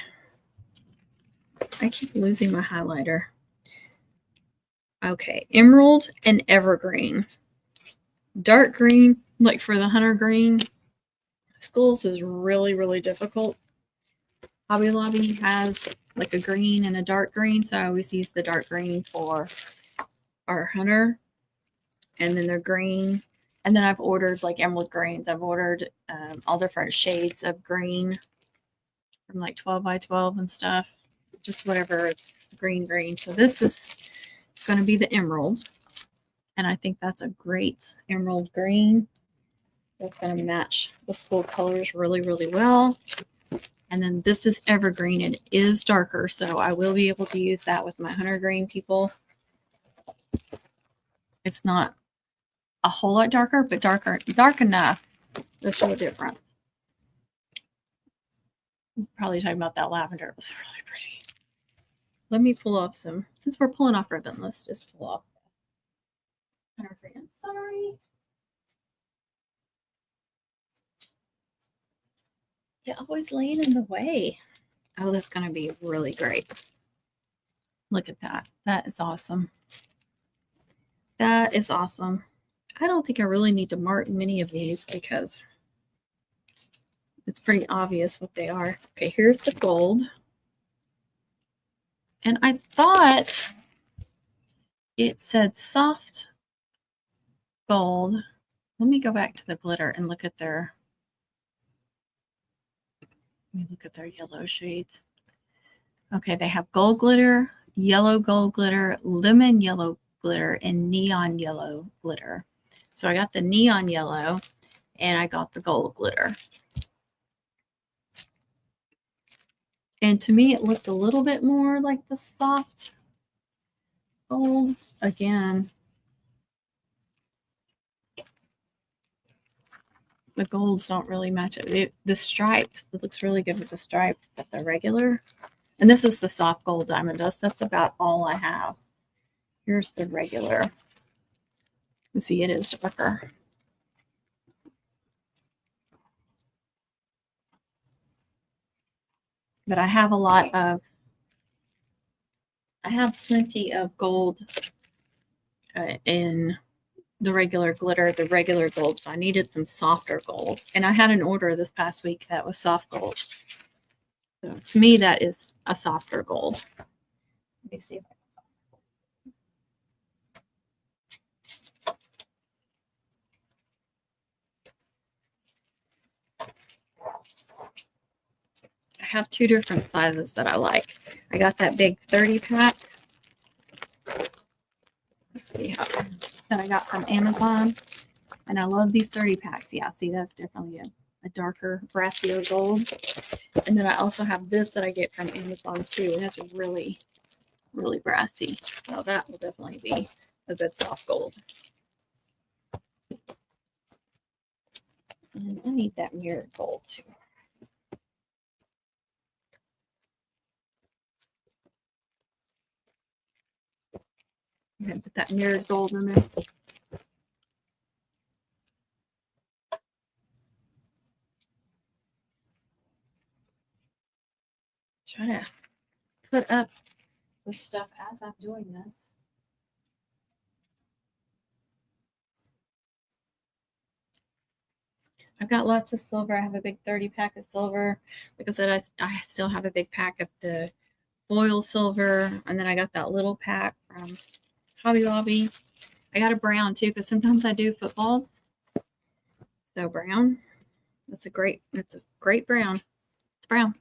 I keep losing my highlighter. Okay, emerald and evergreen. Dark green, like for the hunter green schools, is really, really difficult. Hobby Lobby has like a green and a dark green, so I always use the dark green for our hunter. And then they're green. And then I've ordered like emerald greens. I've ordered all different shades of green from like 12 by 12 and stuff. Just whatever is green. So this is going to be the emerald. And I think that's a great emerald green. That's going to match the school colors really, really well. And then this is evergreen. It is darker, so I will be able to use that with my hunter green people. It's not a whole lot darker, but dark enough to show a difference. Probably talking about that lavender. It was really pretty. Let me pull off some, since we're pulling off ribbon, let's just pull off hunter green. Sorry. You're always laying in the way. Oh, that's going to be really great. Look at that. That is awesome. That is awesome. I don't think I really need to mark many of these because it's pretty obvious what they are. Okay, here's the gold. And I thought it said soft gold. Let me go back to the glitter and look at their yellow shades. Okay, they have gold glitter, yellow gold glitter, lemon yellow glitter, and neon yellow glitter. So I got the neon yellow and I got the gold glitter. And to me, it looked a little bit more like the soft gold. Again, the golds don't really match it. The striped, it looks really good with the striped, but the regular. And this is the soft gold diamond dust. That's about all I have. Here's the regular. You see, it is darker. But I have plenty of gold in the regular glitter, the regular gold. So I needed some softer gold. And I had an order this past week that was soft gold. So to me, that is a softer gold. Let me see if I have two different sizes that I like. I got that big 30 pack. Let's see how that I got from Amazon. And I love these 30 packs. Yeah, see, that's definitely a darker, brassier gold. And then I also have this that I get from Amazon too. And that's really, really brassy. So that will definitely be a good soft gold. And I need that mirrored gold too. I'm going to put that mirrored gold in there. Try to put up the stuff as I'm doing this. I've got lots of silver. I have a big 30 pack of silver. Like I said, I still have a big pack of the foil silver. And then I got that little pack from Hobby Lobby. I got a brown too, because sometimes I do footballs. So brown. It's a great brown. It's brown.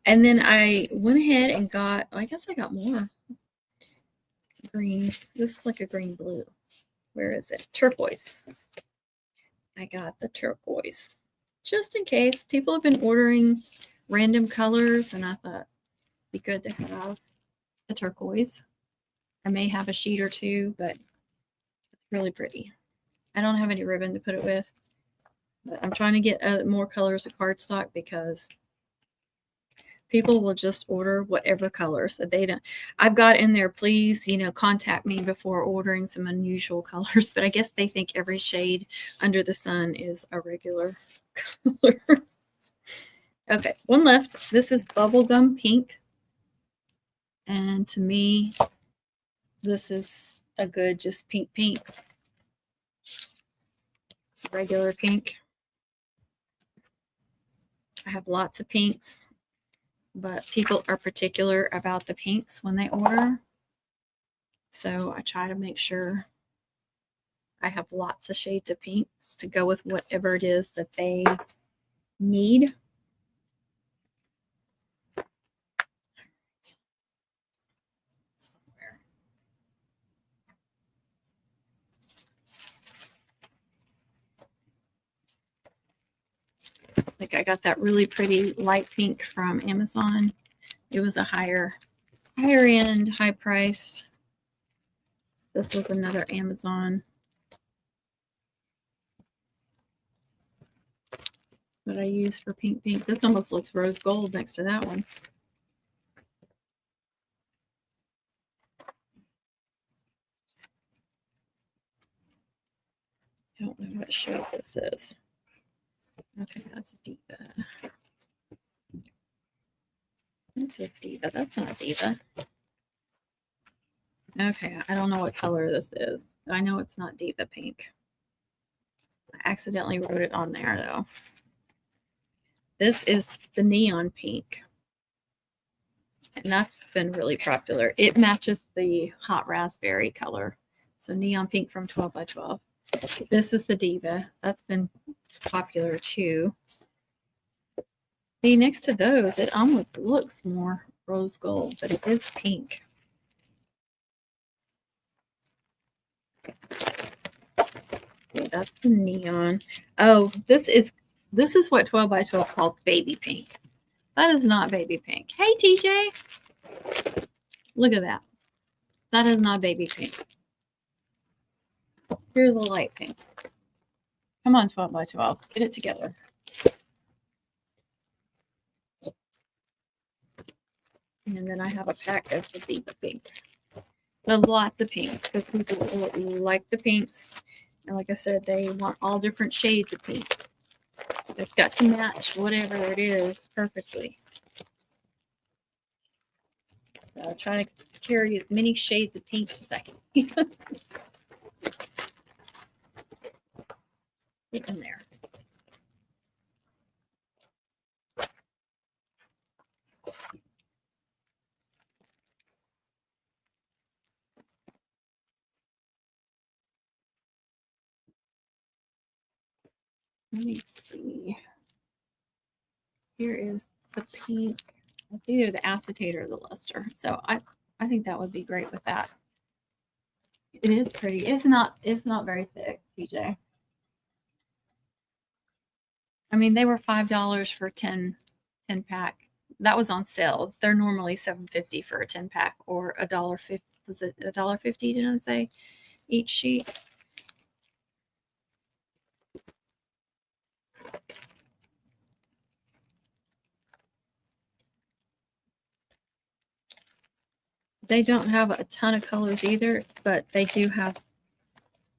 And then I went ahead and got, I guess I got more green. This is like a green blue. Where is it? Turquoise. I got the turquoise. Just in case. People have been ordering random colors, and I thought it'd be good to have the turquoise. I may have a sheet or two, but it's really pretty. I don't have any ribbon to put it with. But I'm trying to get more colors of cardstock because people will just order whatever colors that they don't. I've got in there, please, contact me before ordering some unusual colors. But I guess they think every shade under the sun is a regular color. Okay, one left. This is bubblegum pink. And to me, This is a good just pink, regular pink. I have lots of pinks, but people are particular about the pinks when they order. So I try to make sure I have lots of shades of pinks to go with whatever it is that they need. Like I got that really pretty light pink from Amazon. It was a higher end, high priced. This was another Amazon that I use for pink. This almost looks rose gold next to that one. I don't know what shade this is. Okay, that's a Diva. That's a Diva. That's not a Diva. Okay, I don't know what color this is. I know it's not Diva pink. I accidentally wrote it on there though. This is the neon pink. And that's been really popular. It matches the hot raspberry color. So neon pink from 12 by 12. This is the Diva. That's been popular too. See, next to those, it almost looks more rose gold, but it is pink. Okay, that's the neon. Oh, this is what 12 by 12 calls baby pink. That is not baby pink. Hey, TJ. Look at that. That is not baby pink. Here's a light pink. Come on, 12 by 12. Get it together. And then I have a pack of the Diva pink. There's lots of pinks because people like the pinks. And like I said, they want all different shades of pink. It's got to match whatever it is perfectly. So I'll try to carry as many shades of pink as I can. Get in there. Let me see. Here is the pink. It's either the acetate or the luster. So I think that would be great with that. It is pretty. It's not very thick, TJ. I mean, they were $5 for 10 pack. That was on sale. They're normally $7.50 for a 10 pack or $1.50. Was it $1.50? Did I say each sheet? They don't have a ton of colors either, but they do have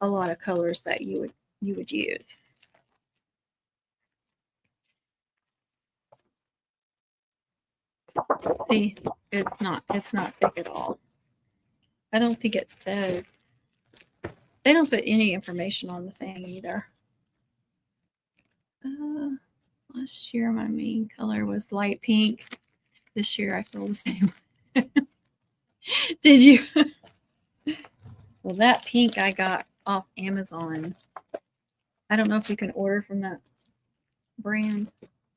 a lot of colors that you would use. See, it's not thick at all. I don't think it says. They don't put any information on the thing either. Last year my main color was light pink. This year I feel the same. Did you? Well, that pink I got off Amazon. I don't know if you can order from that brand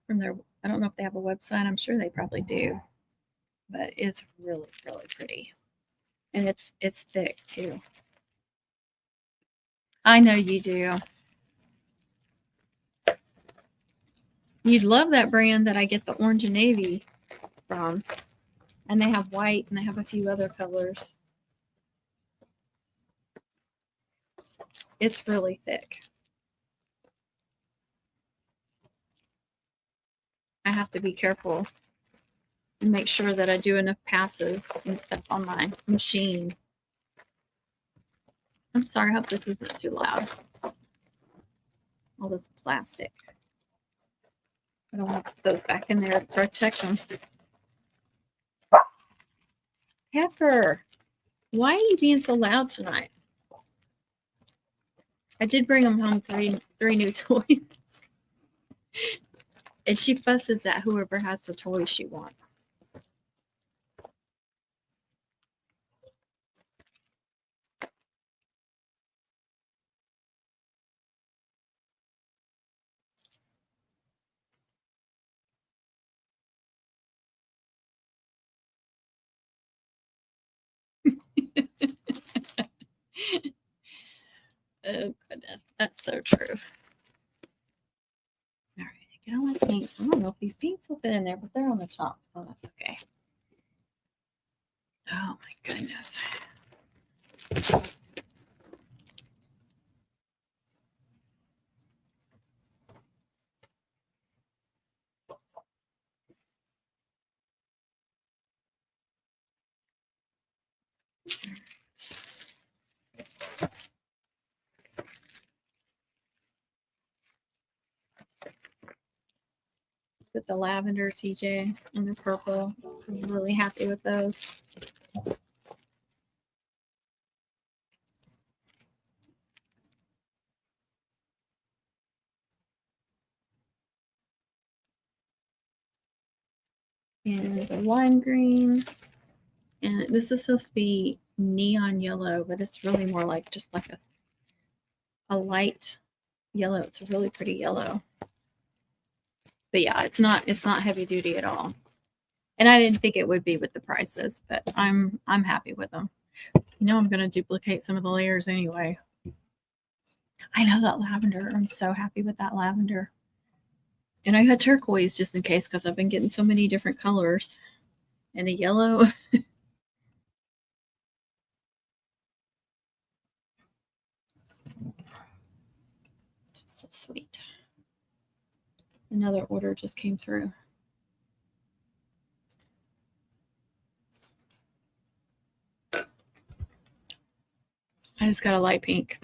from their. I don't know if they have a website. I'm sure they probably do, but it's really, really pretty, and it's thick too. I know you do. You'd love that brand that I get the orange and navy from, and they have white and they have a few other colors. It's really thick. I have to be careful and make sure that I do enough passes and stuff on my machine. I'm sorry, I hope this isn't too loud. All this plastic. I don't want to put those back in there to protect them. Pepper. Why are you being so loud tonight? I did bring him home three new toys. And she fusses at whoever has the toys she wants. Oh, goodness. That's so true. All right. Get all my pinks. I don't know if these pinks will fit in there, but they're on the top, so that's okay. Oh, my goodness. With the lavender TJ and the purple. I'm really happy with those. And the lime green. And this is supposed to be neon yellow, but it's really more like just like a light yellow. It's a really pretty yellow. But yeah, it's not heavy duty at all. And I didn't think it would be with the prices, but I'm happy with them. You know, I'm going to duplicate some of the layers anyway. I know that lavender. I'm so happy with that lavender. And I got turquoise just in case because I've been getting so many different colors. And the yellow. So sweet. Another order just came through. I just got a light pink.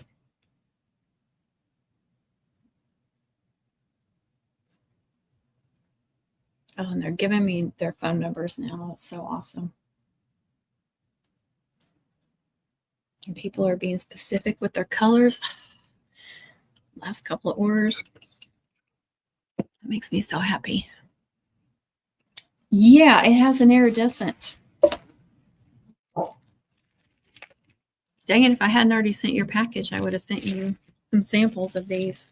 Oh, and they're giving me their phone numbers now. That's so awesome. And people are being specific with their colors. Last couple of orders. That makes me so happy. Yeah, it has an iridescent. Dang it, if I hadn't already sent your package, I would have sent you some samples of these.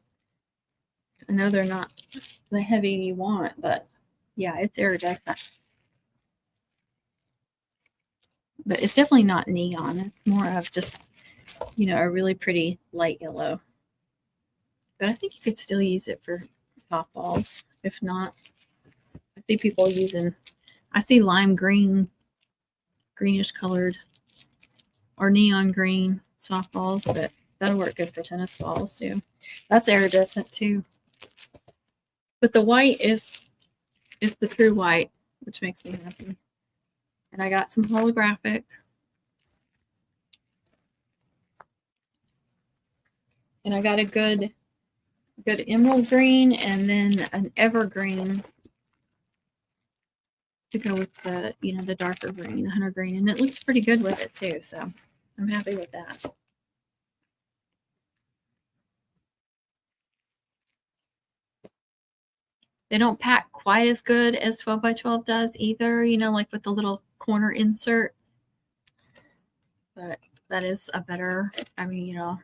I know they're not the heavy you want, but yeah, it's iridescent. But it's definitely not neon. It's more of just, you know, a really pretty light yellow. But I think you could still use it for softballs. If not, I see people using, I see lime green, greenish colored, or neon green softballs, but that'll work good for tennis balls too. That's iridescent too. But the white is the true white, which makes me happy. And I got some holographic. And I got a good emerald green and then an evergreen to go with the, you know, the darker green, the hunter green. And it looks pretty good with it too. So I'm happy with that. They don't pack quite as good as 12 by 12 does either, you know, like with the little corner inserts. But that is a better, I mean, you know,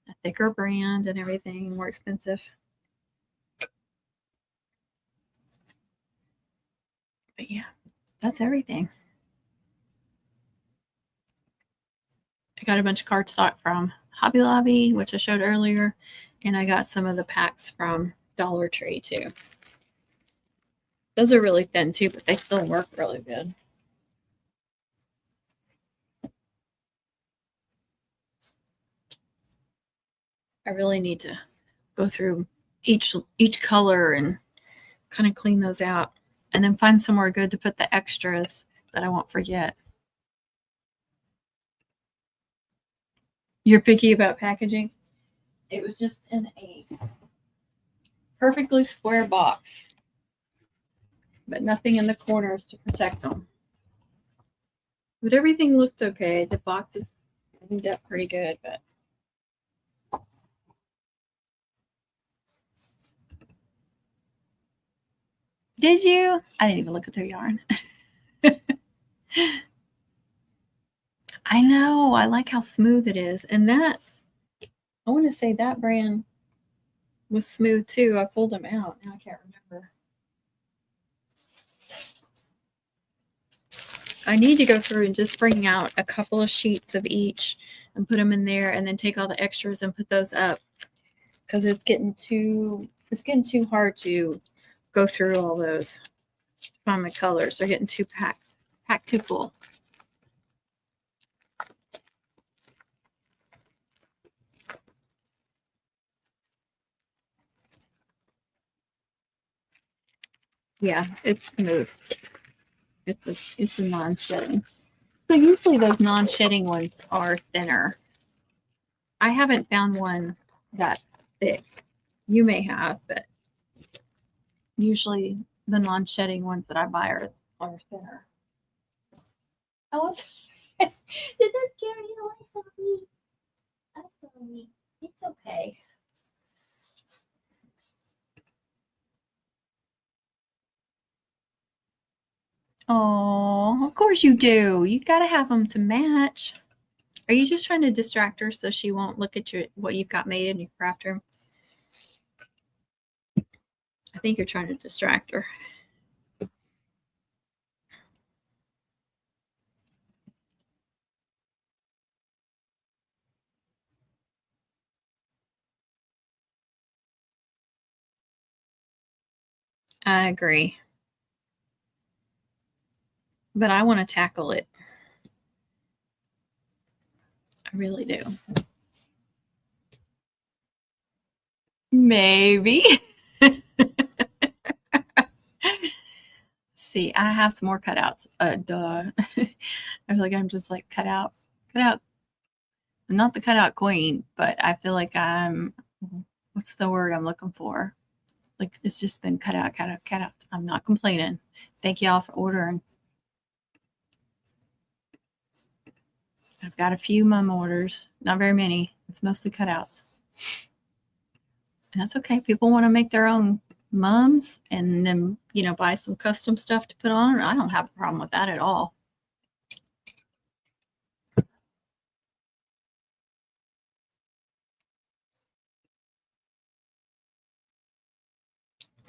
a thicker brand and everything, more expensive. But yeah, that's everything. I got a bunch of cardstock from Hobby Lobby, which I showed earlier, and I got some of the packs from Dollar Tree too. Those are really thin too, but they still work really good. I really need to go through each color and kind of clean those out and then find somewhere good to put the extras that I won't forget. You're picky about packaging? It was just in a perfectly square box, but nothing in the corners to protect them. But everything looked okay. The box is cleaned up pretty good, but did you? I didn't even look at their yarn. I know. I like how smooth it is. And that, I want to say that brand was smooth too. I pulled them out. Now I can't remember. I need to go through and just bring out a couple of sheets of each and put them in there, and then take all the extras and put those up, because it's getting too hard to go through all those. Find my colors. They're getting too packed too full. Yeah, it's smooth. It's a non-shedding. So usually those non-shedding ones are thinner. I haven't found one that thick. You may have, but usually the non-shedding ones that I buy are thinner. Oh, did that scare you? I'm sorry. I'm sorry. It's okay. Oh, of course you do. You got to have them to match. Are you just trying to distract her so she won't look at what you've got made in your craft room? I think you're trying to distract her. I agree. But I want to tackle it. I really do. Maybe. See, I have some more cutouts. Duh. I feel like I'm just like cut out. I'm not the cutout queen, but I feel like I'm, what's the word I'm looking for? Like it's just been cut out. I'm not complaining. Thank y'all for ordering. I've got a few mum orders, not very many. It's mostly cutouts. And that's okay. People want to make their own mums and then, buy some custom stuff to put on. I don't have a problem with that at all.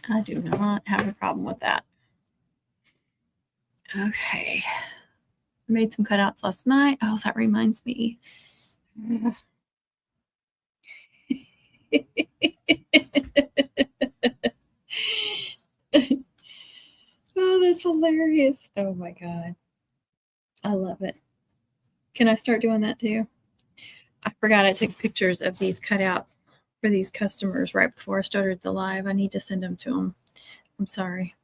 I do not have a problem with that. Okay. I made some cutouts last night. Oh, that reminds me. Oh, that's hilarious. Oh my God. I love it. Can I start doing that too? I forgot I took pictures of these cutouts for these customers right before I started the live. I need to send them to them. I'm sorry.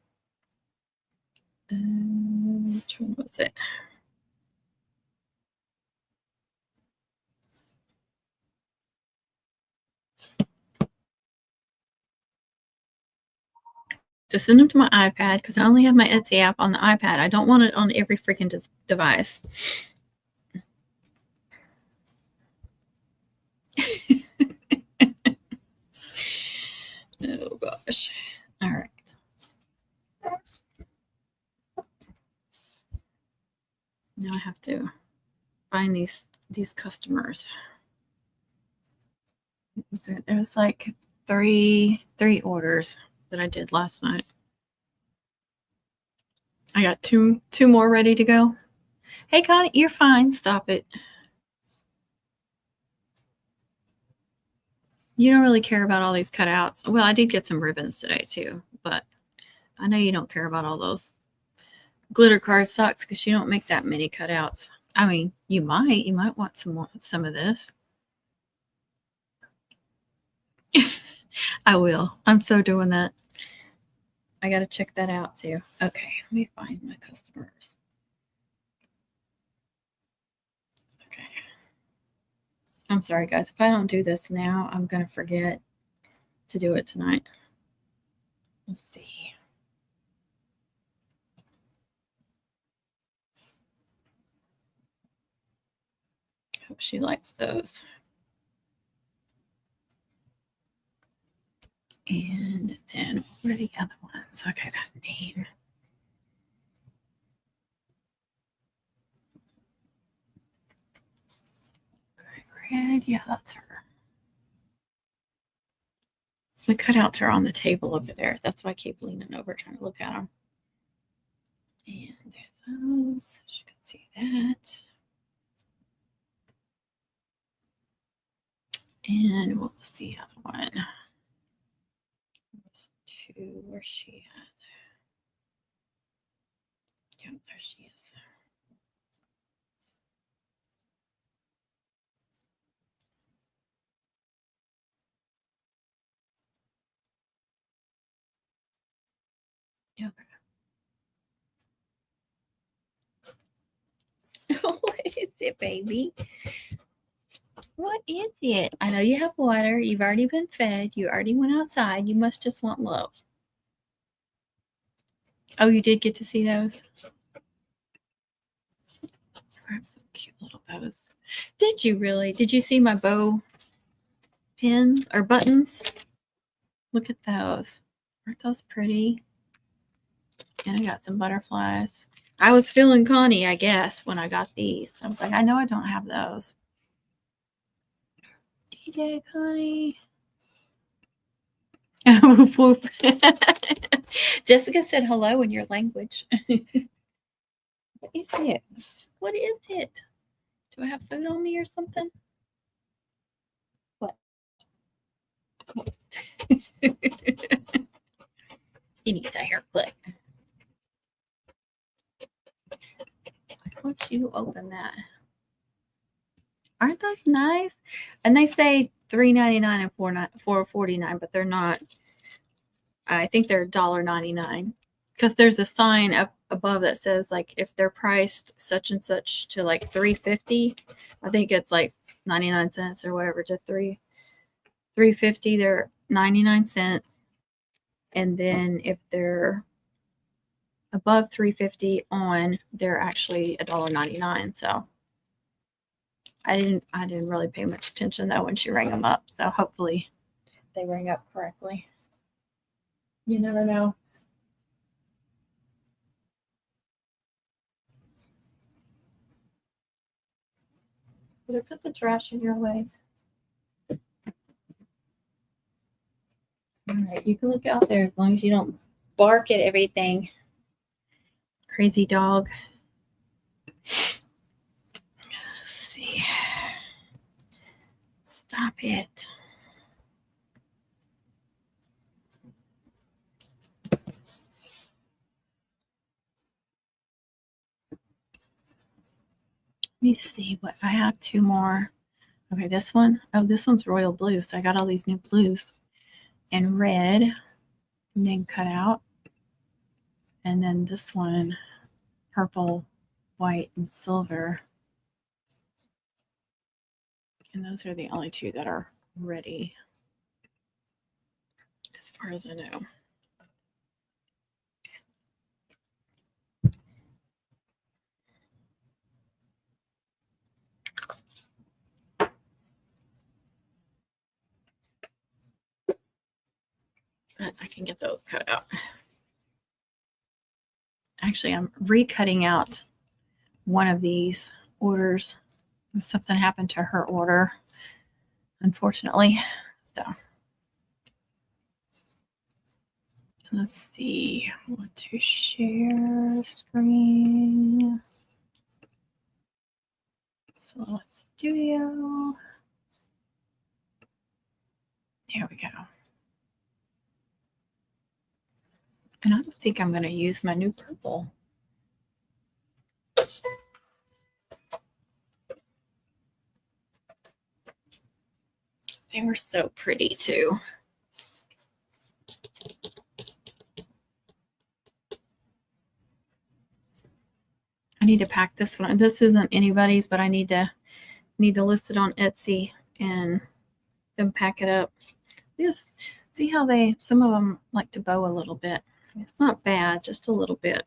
Which one was it? To send them to my iPad because I only have my Etsy app on the iPad. I don't want it on every freaking device. Oh gosh. All right. Now I have to find these customers. There was like three orders that I did last night. I got two more ready to go. Hey Connie, you're fine. Stop it. You don't really care about all these cutouts. Well, I did get some ribbons today too, but I know you don't care about all those glitter cardstocks because you don't make that many cutouts. I mean, you might want some of this. I will. I'm so doing that. I got to check that out too. Okay, let me find my customers. Okay. I'm sorry, guys. If I don't do this now, I'm going to forget to do it tonight. Let's see. Hope she likes those. And then what are the other ones? Okay, that name. Red, yeah, that's her. The cutouts are on the table over there. That's why I keep leaning over trying to look at them. And those, you can see that. And what was the other one? Was two. Where's she at? Yep, there she is. Okay. What is it, baby? What is it? I know you have water. You've already been fed. You already went outside. You must just want love. Oh, you did get to see those? I have some cute little bows. Did you really? Did you see my bow pins or buttons? Look at those. Aren't those pretty? And I got some butterflies. I was feeling Connie, I guess, when I got these. I was like, I know I don't have those. DJ Connie. Whoop, whoop. Jessica said hello in your language. What is it? What is it? Do I have food on me or something? What? He needs a haircut. Why don't you open that? Aren't those nice? And they say $3.99 and $4.49, but they're not. I think they're $1.99 because there's a sign up above that says like if they're priced such and such to like $3.50, I think it's like 99 cents or whatever to $3.50. They're 99 cents, and then if they're above $3.50 on, they're actually $1.99. So I didn't really pay much attention though when she rang them up. So hopefully they rang up correctly. You never know. Did I put the trash in your way? All right, you can look out there as long as you don't bark at everything. Crazy dog. Let's see. Stop it. Let me see what I have. Two more. Okay, this one. Oh, this one's royal blue. So I got all these new blues and red, and then cut out. And then this one, purple, white, and silver. And those are the only two that are ready, as far as I know. But I can get those cut out. Actually, I'm recutting out one of these orders. Something happened to her order, unfortunately. So let's see. I want to share screen. Silhouette Studio. There we go. And I don't think I'm going to use my new purple. They were so pretty too. I need to pack this one. This isn't anybody's, but I need to list it on Etsy and then pack it up. Just see how some of them like to bow a little bit. It's not bad, just a little bit.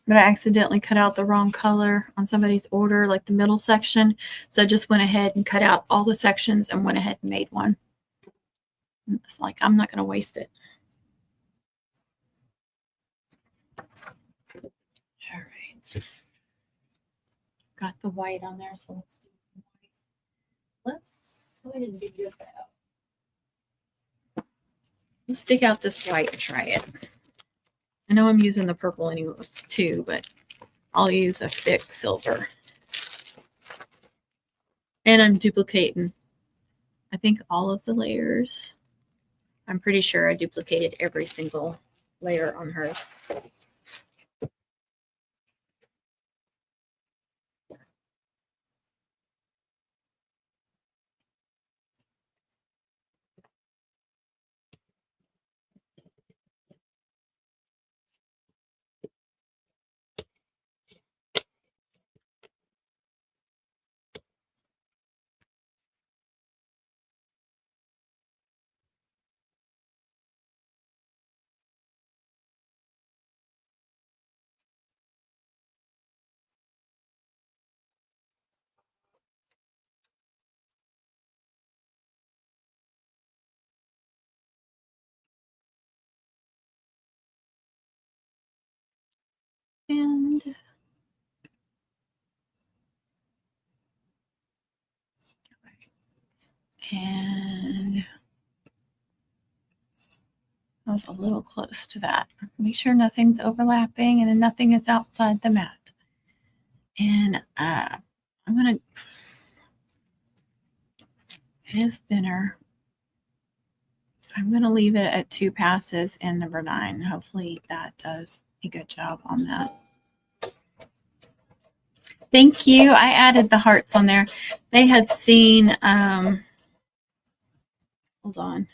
but I accidentally cut out the wrong color on somebody's order, like the middle section. So I just went ahead and cut out all the sections and went ahead and made one. It's like, I'm not going to waste it. All right. Got the white on there, so let's do the white. Let's go ahead and dig this out. Let's dig out this white and try it. I know I'm using the purple anyway too, but I'll use a thick silver. And I'm duplicating, I think, all of the layers. I'm pretty sure I duplicated every single layer on hers. And I was a little close to that. Make sure nothing's overlapping and then nothing is outside the mat. And I'm going to, it is thinner. I'm going to leave it at 2 passes and number 9. Hopefully that does a good job on that. Thank you. I added the hearts on there. They had seen, hold on.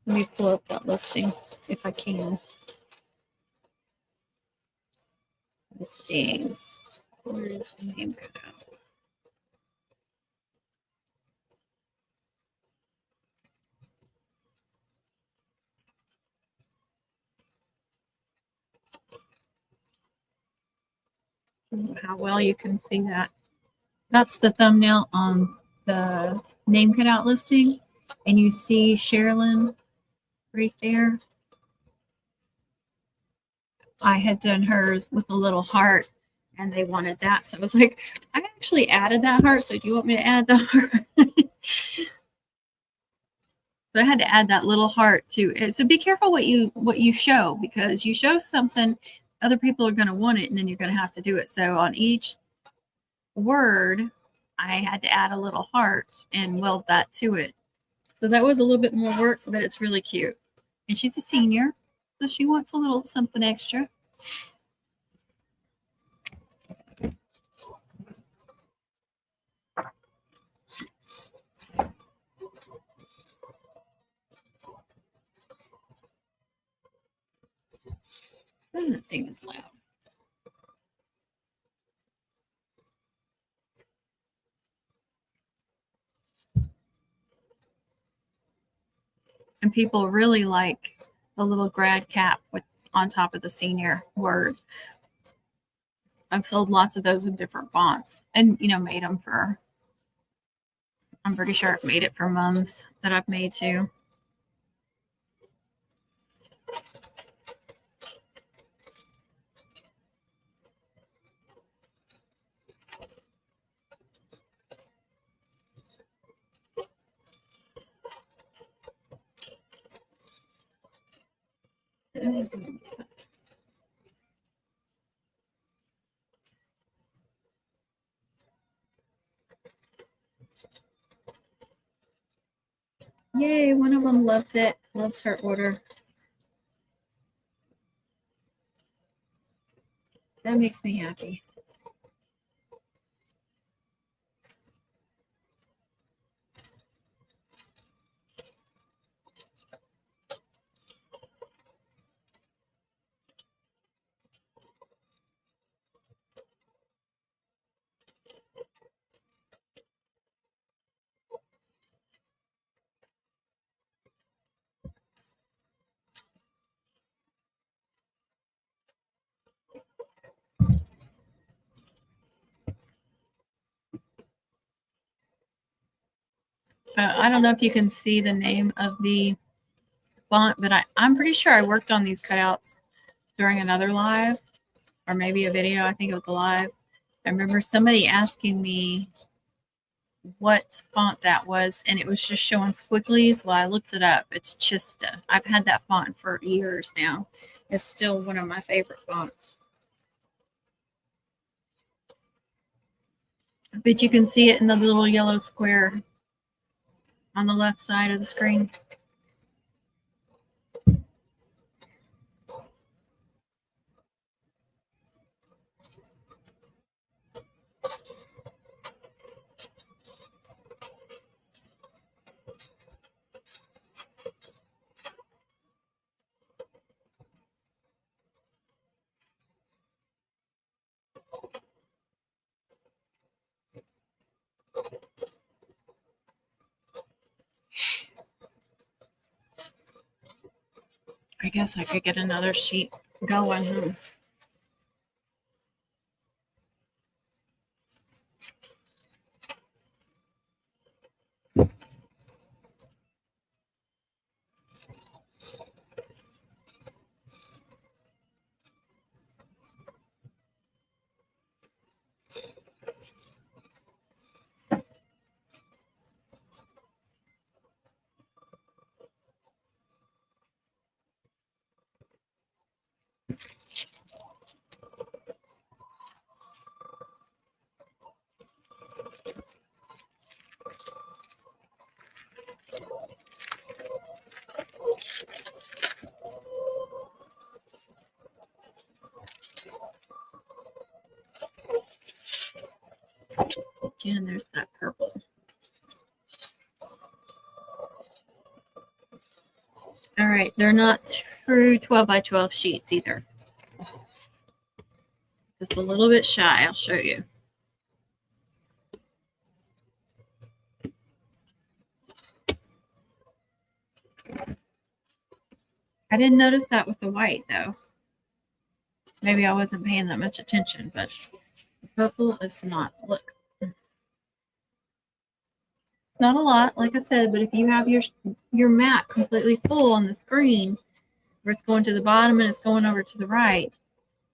Let me pull up that listing if I can. Listings. Where is the name cutout? How well you can see that. That's the thumbnail on the name cutout listing. And you see Sherilyn right there. I had done hers with a little heart and they wanted that. So I was like, I actually added that heart. So do you want me to add the heart? So I had to add that little heart to it. So be careful what you show, because you show something, other people are going to want it, and then you're going to have to do it. So on each word, I had to add a little heart and weld that to it. So that was a little bit more work, but it's really cute. And she's a senior, so she wants a little something extra. Oh, that thing is loud. And people really like the little grad cap with on top of the senior word. I've sold lots of those in different fonts, and made them for. I'm pretty sure I've made it for mums that I've made too. Yay, one of them loves it, loves her order. That makes me happy. I don't know if you can see the name of the font, but I'm pretty sure I worked on these cutouts during another live or maybe a video. I think it was a live. I remember somebody asking me what font that was, and it was just showing squigglies. Well, I looked it up. It's Chista. I've had that font for years now. It's still one of my favorite fonts. But you can see it in the little yellow square on the left side of the screen. I guess I could get another sheet going. Again, there's that purple. All right, they're not true 12 by 12 sheets either. Just a little bit shy, I'll show you. I didn't notice that with the white though. Maybe I wasn't paying that much attention, but the purple is not. Look. Not a lot, like I said, but if you have your mat completely full on the screen, where it's going to the bottom and it's going over to the right,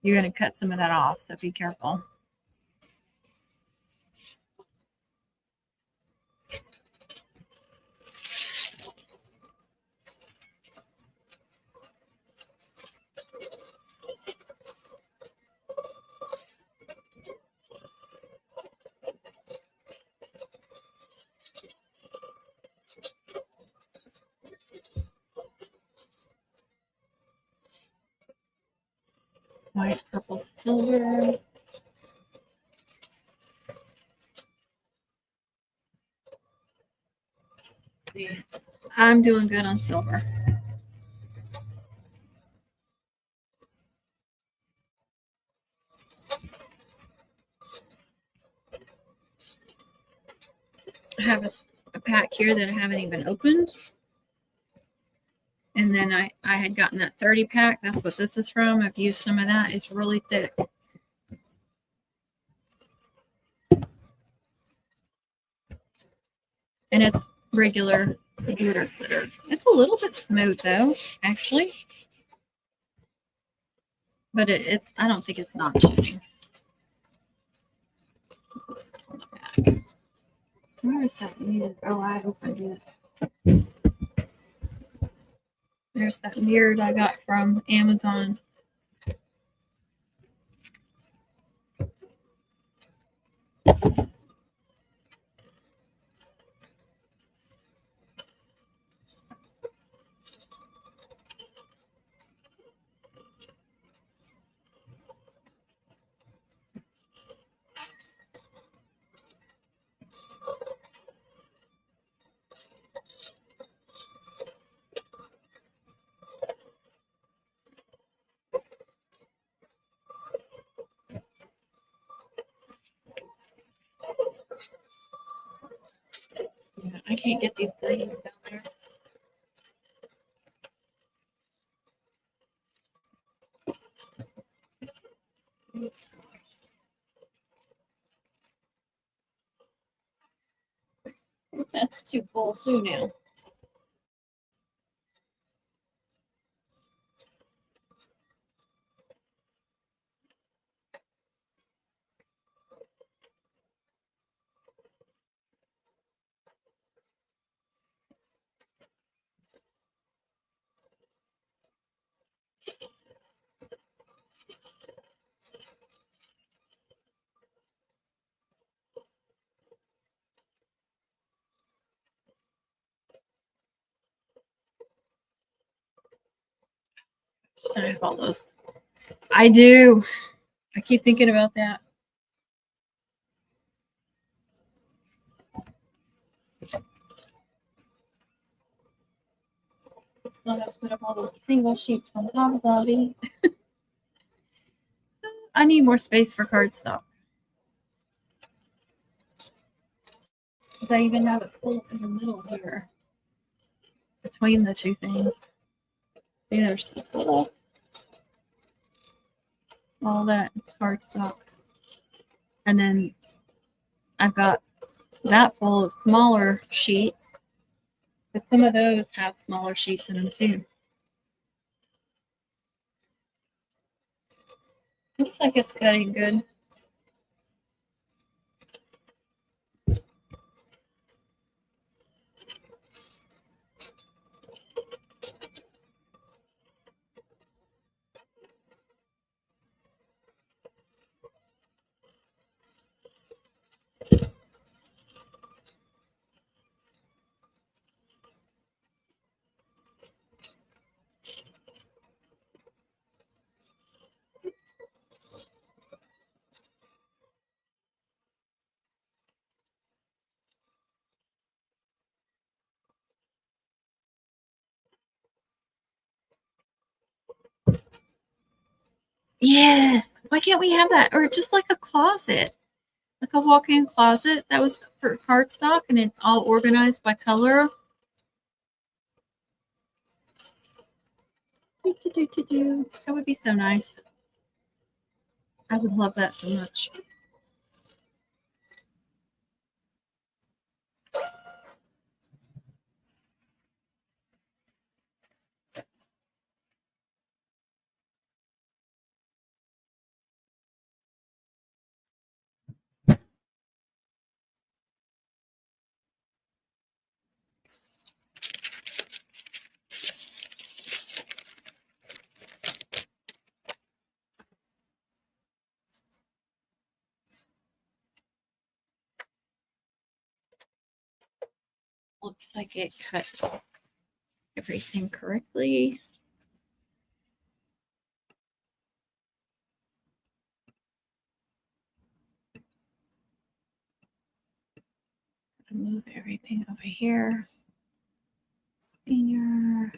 you're going to cut some of that off, so be careful. White, purple, silver. I'm doing good on silver. I have a pack here that I haven't even opened. And then I had gotten that 30 pack. That's what this is from. I've used some of that. It's really thick. And it's regular glitter. It's a little bit smooth though, actually. But it's I don't think it's not chipping. Where is that mirrored? Oh, I opened it. There's that mirrored I got from Amazon. Yeah, I can't get these greens down there. That's too full too now. I have all those. I do. I keep thinking about that. So I have to put up all those single sheets from Hobby Lobby. I need more space for cardstock. I even have it full in the middle here. Between the two things. See, there's full. All that cardstock. And then I've got that full of smaller sheets. But some of those have smaller sheets in them too. Looks like it's cutting good. Yes. Why can't we have that? Or just like a closet, like a walk-in closet that was for cardstock and it's all organized by color. That would be so nice. I would love that so much. Looks like it cut everything correctly. Move everything over here. Senior.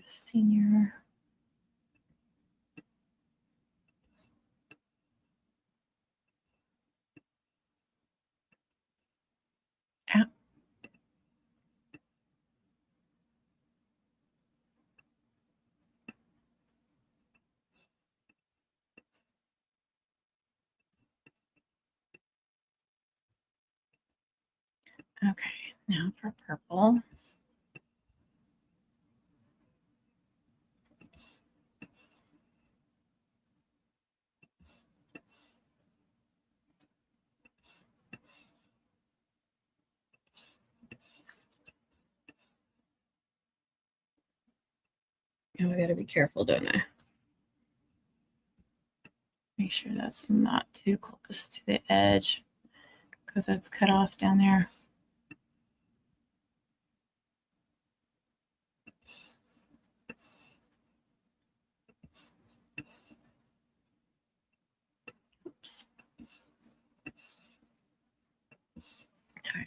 Out. Okay, now for purple. And we got to be careful, don't I? Make sure that's not too close to the edge because that's cut off down there. Oops. All right.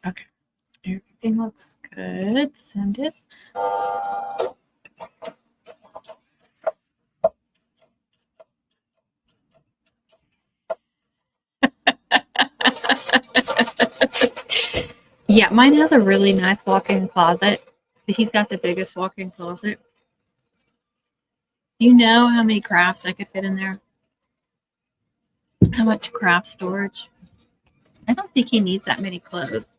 Okay, everything looks good. Send it. Yeah, mine has a really nice walk-in closet. He's got the biggest walk-in closet. Do you know how many crafts I could fit in there? How much craft storage? I don't think he needs that many clothes.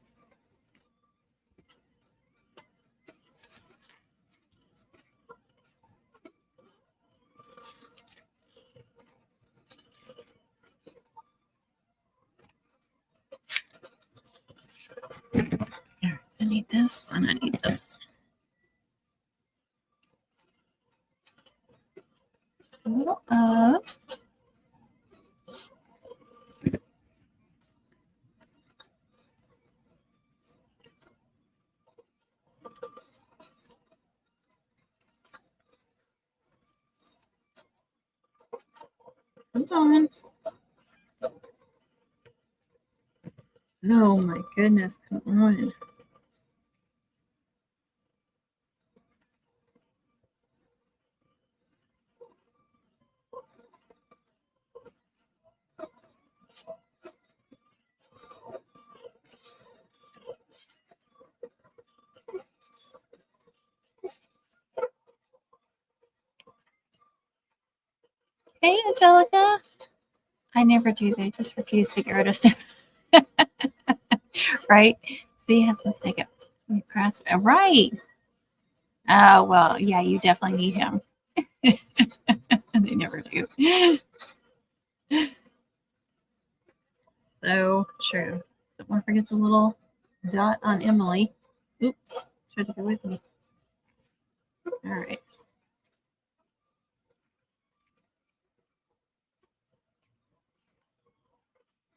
I need this and I need this. A little up. Hold on. Oh my goodness, come on. Hey, Angelica. I never do. They just refuse to get rid of stuff. Right? See, has mistaken. Right. Oh, well, yeah, you definitely need him. They never do. So true. Don't want to forget the little dot on Emily. Oops, try to go with me. All right.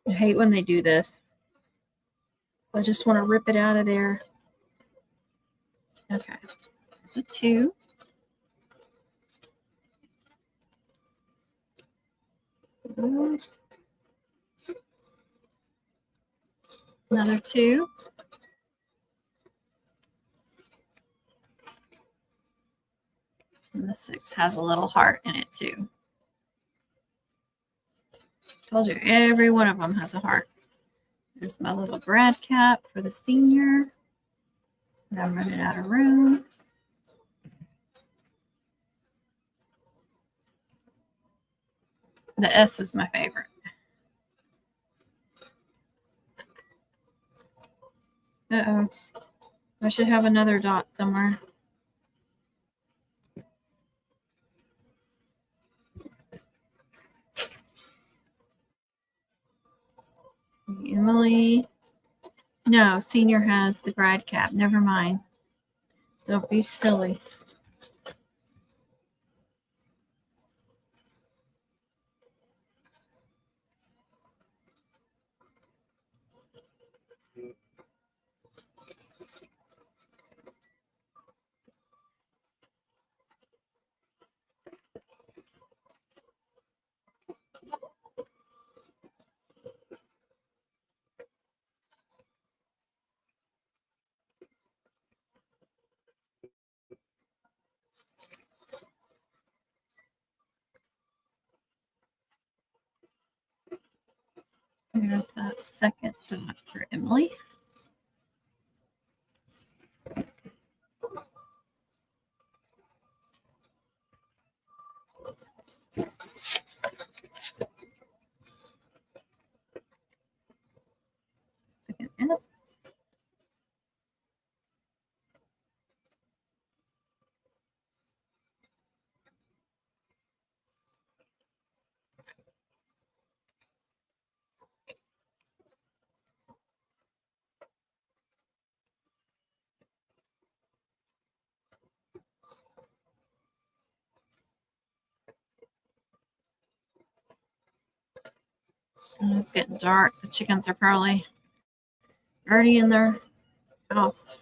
I hate when they do this. I just want to rip it out of there. Okay. It's a 2. Another 2. And the 6 has a little heart in it too. Told you, every one of them has a heart. There's my little grad cap for the senior. And I'm running out of room. The S is my favorite. Uh-oh. I should have another dot somewhere. Emily. No, senior has the grad cap. Never mind. Don't be silly. There's that second dot for Emily. Second S. Oh, it's getting dark. The chickens are probably already in their house.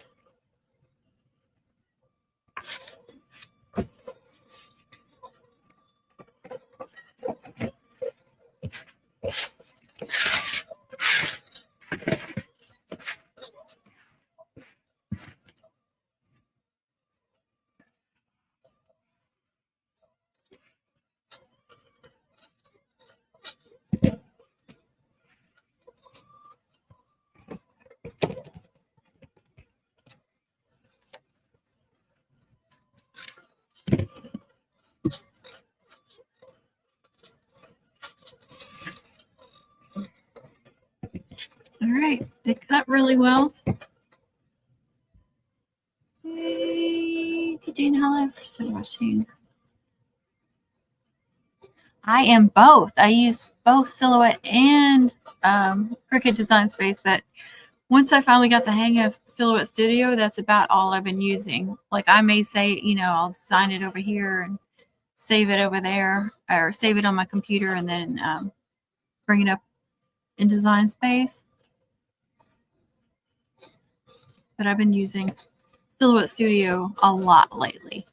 All right, it cut really well. Hey, Jane, hello for still watching. I am both. I use both Silhouette and Cricut Design Space, but once I finally got the hang of Silhouette Studio, that's about all I've been using. Like I may say, I'll design it over here and save it over there, or save it on my computer and then bring it up in Design Space. But I've been using Silhouette Studio a lot lately.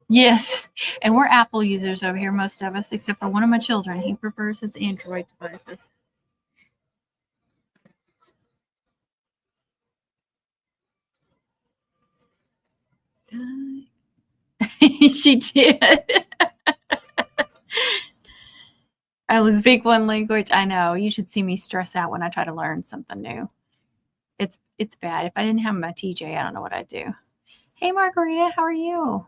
Yes, and we're Apple users over here, most of us, except for one of my children. He prefers his Android devices. She did. I will speak one language. I know. You should see me stress out when I try to learn something new. It's bad. If I didn't have my TJ, I don't know what I'd do. Hey, Margarita, how are you?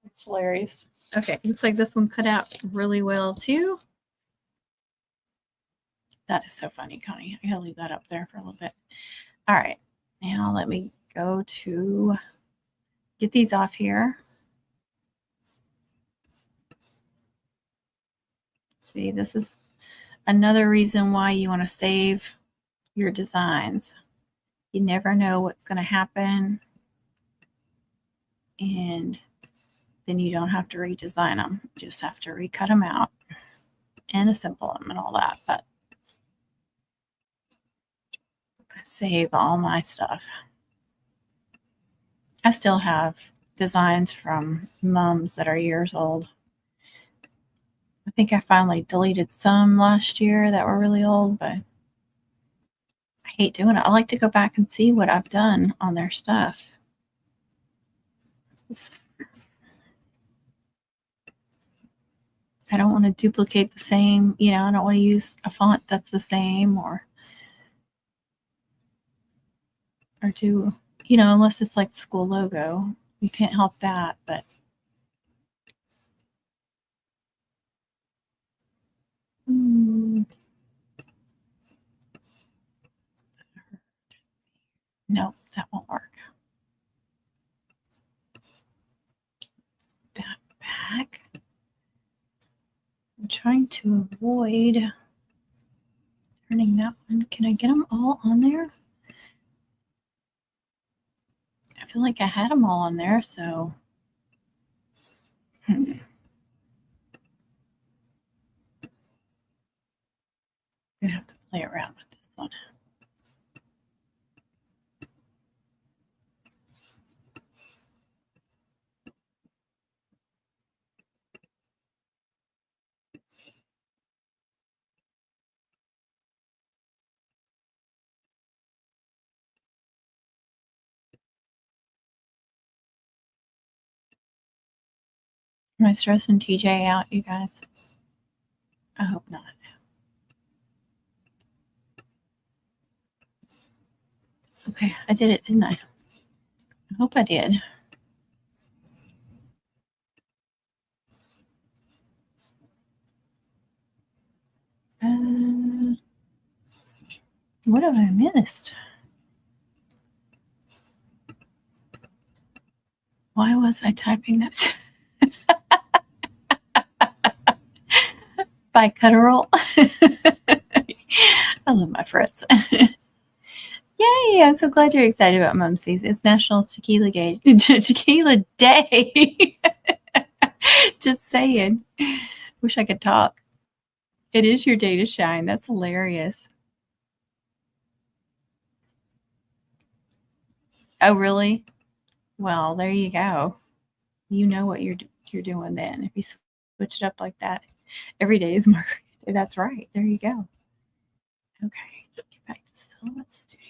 It's hilarious. Okay, looks like this one cut out really well too. That is so funny, Connie. I gotta leave that up there for a little bit. All right, now let me go to get these off here. See, this is another reason why you want to save your designs. You never know what's going to happen, and then you don't have to redesign them. You just have to recut them out and assemble them and all that. But I save all my stuff. I still have designs from mums that are years old. I think I finally deleted some last year that were really old, but I hate doing it. I like to go back and see what I've done on their stuff. I don't want to duplicate the same, I don't want to use a font that's the same or do, unless it's like the school logo. You can't help that, but no, that won't work. That back. I'm trying to avoid turning that one. Can I get them all on there? I feel like I had them all on there, so. I'm gonna have to play around with this one. Am I stressing TJ out, you guys? I hope not. Okay, I did it, didn't I? I hope I did. What have I missed? Why was I typing that? By Cutterall. I love my friends. Yay! I'm so glad you're excited about Mumsies. It's National Tequila Day. Just saying. Wish I could talk. It is your day to shine. That's hilarious. Oh, really? Well, there you go. You know what you're doing then. If you switch it up like that, every day is Margarita Day. That's right. There you go. Okay, get back to Silhouette Studio.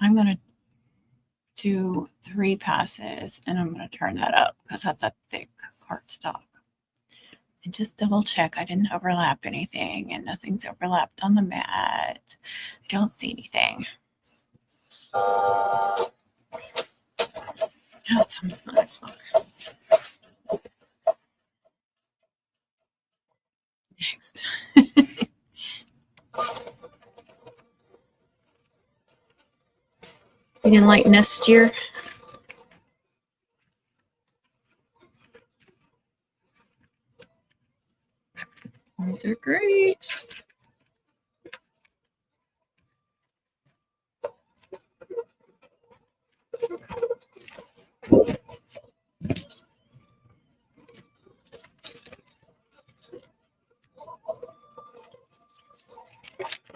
I'm going to do 3 passes, and I'm going to turn that up because that's a thick cardstock. And just double check I didn't overlap anything, and nothing's overlapped on the mat. I don't see anything. Oh, it's almost 9 o'clock. Next. You didn't like next year? These are great.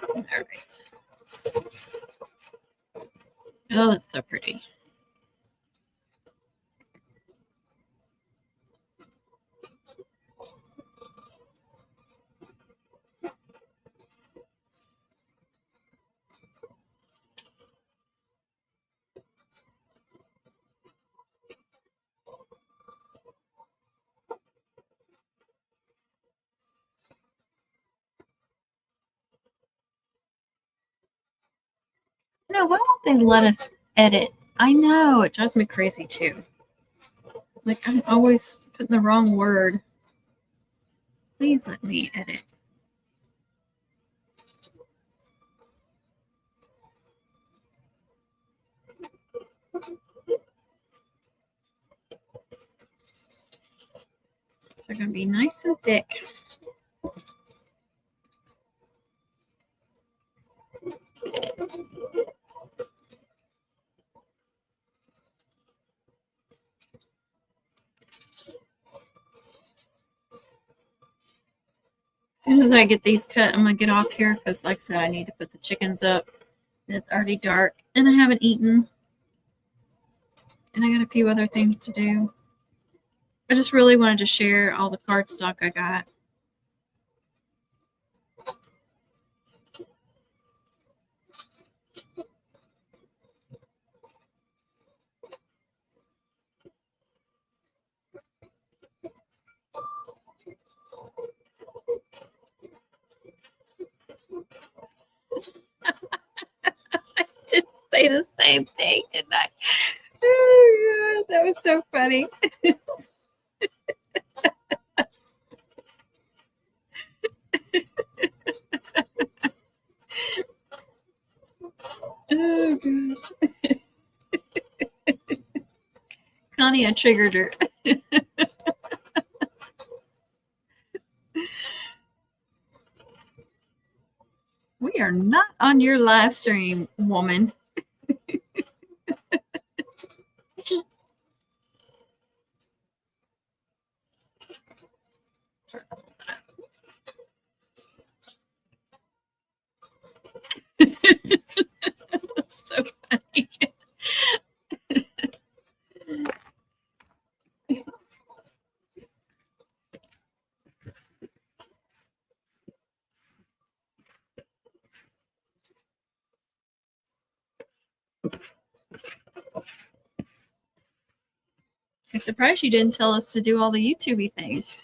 All right. Oh, that's so pretty. No, why won't they let us edit? I know, it drives me crazy too. Like, I'm always putting the wrong word. Please let me edit. They're going to be nice and thick. As soon as I get these cut, I'm going to get off here because, like I said, I need to put the chickens up. It's already dark, and I haven't eaten. And I got a few other things to do. I just really wanted to share all the cardstock I got. I just say the same thing, didn't I? Oh, God, that was so funny. Oh, gosh. Connie, I triggered her. We are not on your live stream, woman. So funny. I'm surprised you didn't tell us to do all the YouTubey things.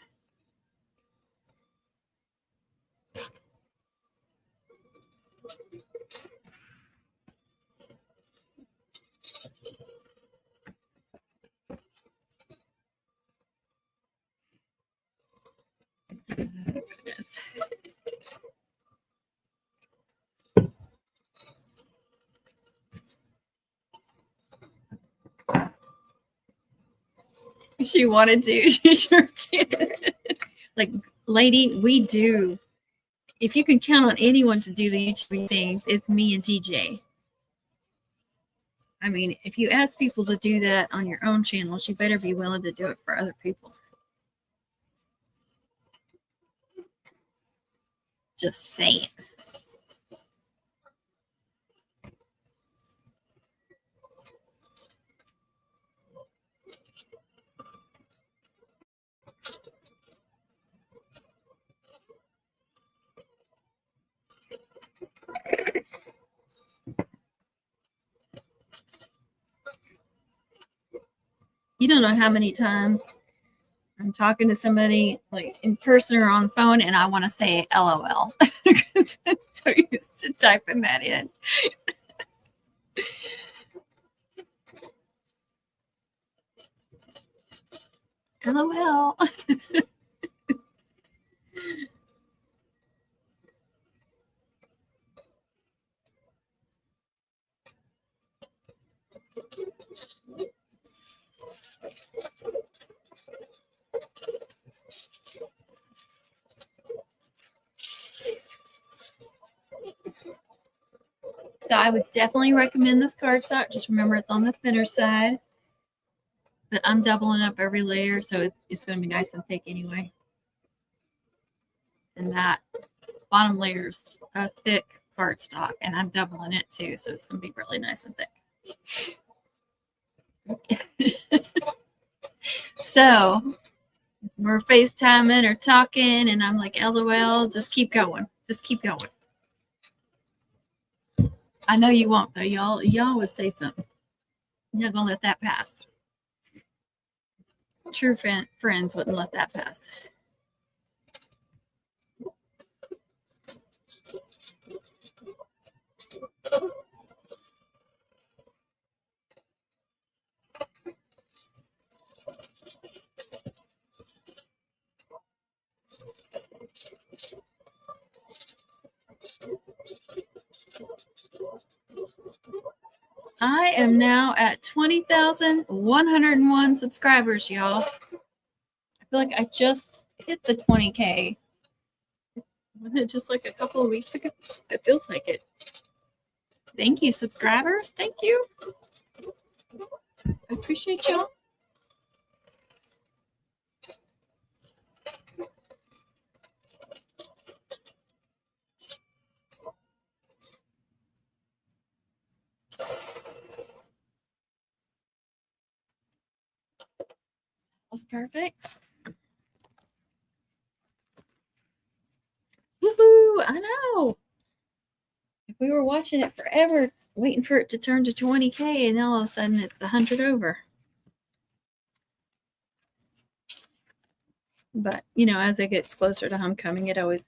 She wanted to. She sure did. Like, lady, we do. If you can count on anyone to do the YouTube things, it's me and TJ. I mean, if you ask people to do that on your own channels, you better be willing to do it for other people. Just saying. You don't know how many times I'm talking to somebody like in person or on the phone and I want to say LOL because I'm so used to typing that in. LOL. So I would definitely recommend this cardstock. Just remember it's on the thinner side. But I'm doubling up every layer, so it's going to be nice and thick anyway. And that bottom layer's a thick cardstock, and I'm doubling it too, so it's going to be really nice and thick. So we're FaceTiming or talking, and I'm like, LOL, just keep going. Just keep going. I know you won't, though. Y'all would say something. You're not going to let that pass. True friends wouldn't let that pass. I am now at 20,101 subscribers, y'all. I feel like I just hit the 20K. Wasn't it just like a couple of weeks ago? It feels like it. Thank you, subscribers. Thank you. I appreciate y'all. Was perfect. Woohoo! I know. If we were watching it forever, waiting for it to turn to 20K, and all of a sudden it's 100 over. But as it gets closer to homecoming, the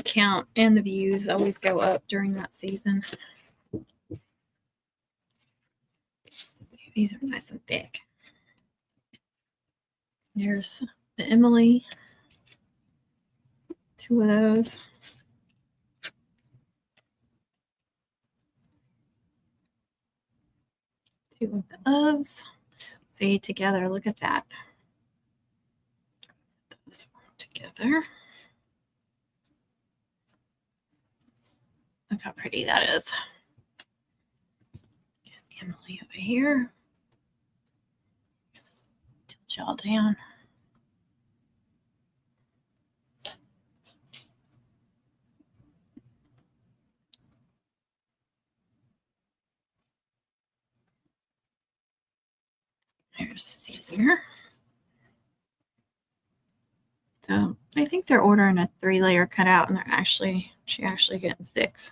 count and the views always go up during that season. These are nice and thick. There's the Emily. 2 of those. Two of the Oves. See, together, look at that. Those together. Look how pretty that is. Get Emily over here. Tilt y'all down. There's Senior. So I think they're ordering a 3-layer cutout, and she's actually getting 6.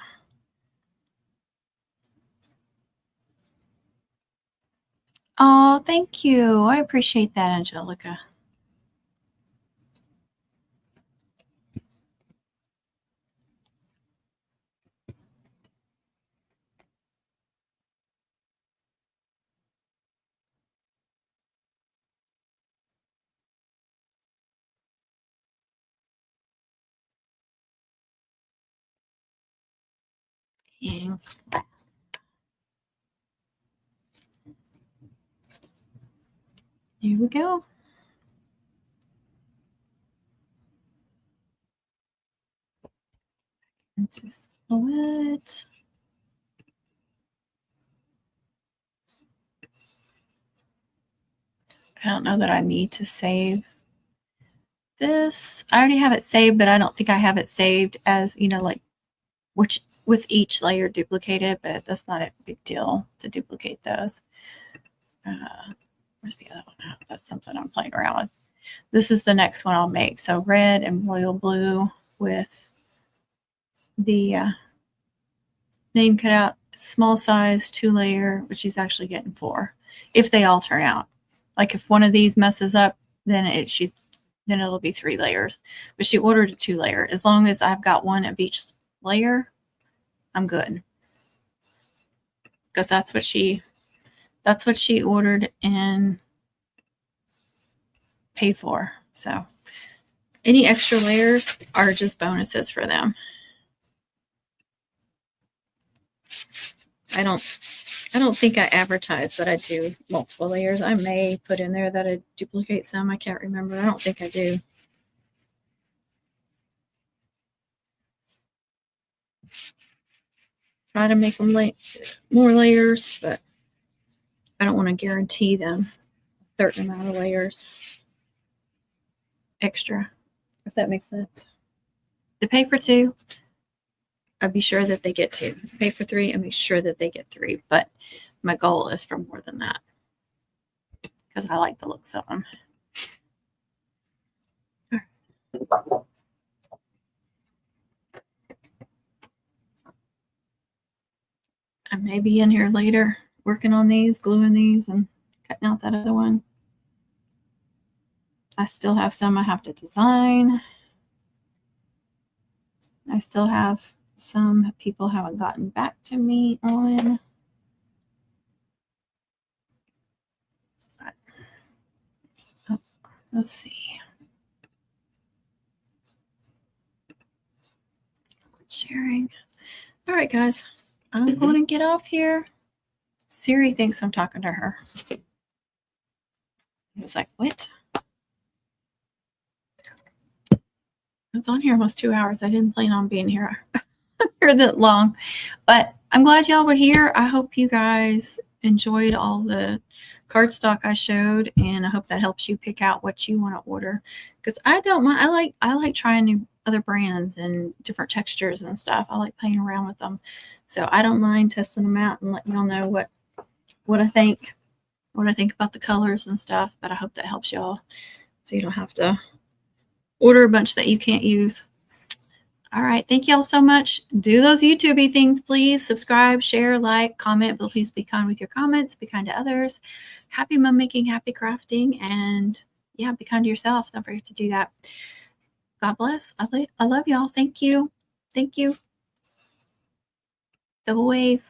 Oh, thank you. I appreciate that, Angelica. And here we go. Into Silhouette. I don't know that I need to save this. I already have it saved, but I don't think I have it saved as, like which with each layer duplicated, but that's not a big deal to duplicate those. Where's the other one? Oh, that's something I'm playing around with. This is the next one I'll make. So red and royal blue with the name cut out, small size, 2-layer, which she's actually getting 4. if they all turn out. Like if one of these messes up, then then it'll be 3 layers. But she ordered a 2-layer. As long as I've got one of each layer, I'm good. Because that's what she ordered and paid for. So any extra layers are just bonuses for them. I don't think I advertise that I do multiple layers. I may put in there that I duplicate some. I can't remember. I don't think I do. Try to make them more layers, but I don't want to guarantee them a certain amount of layers extra, if that makes sense. They pay for 2. I'd be sure that they get 2. Pay for 3 and make sure that they get 3. But my goal is for more than that because I like the looks of them. I may be in here later working on these, gluing these, and cutting out that other one. I still have some I have to design. I still have some people haven't gotten back to me on. Oh, let's see. Quit sharing. All right, guys. I'm going to get off here. Siri thinks I'm talking to her. I was like, what? It's on here almost 2 hours. I didn't plan on being here that long, but I'm glad y'all were here. I hope you guys enjoyed all the cardstock I showed, and I hope that helps you pick out what you want to order. Because I don't mind. I like trying new other brands and different textures and stuff. I like playing around with them, so I don't mind testing them out and letting y'all know what I think about the colors and stuff. But I hope that helps y'all, so you don't have to order a bunch that you can't use. All right. Thank y'all so much. Do those YouTube-y things, please. Subscribe, share, like, comment, but please be kind with your comments. Be kind to others. Happy mom making, happy crafting, and yeah, be kind to yourself. Don't forget to do that. God bless. I love y'all. Thank you. Thank you. Double wave.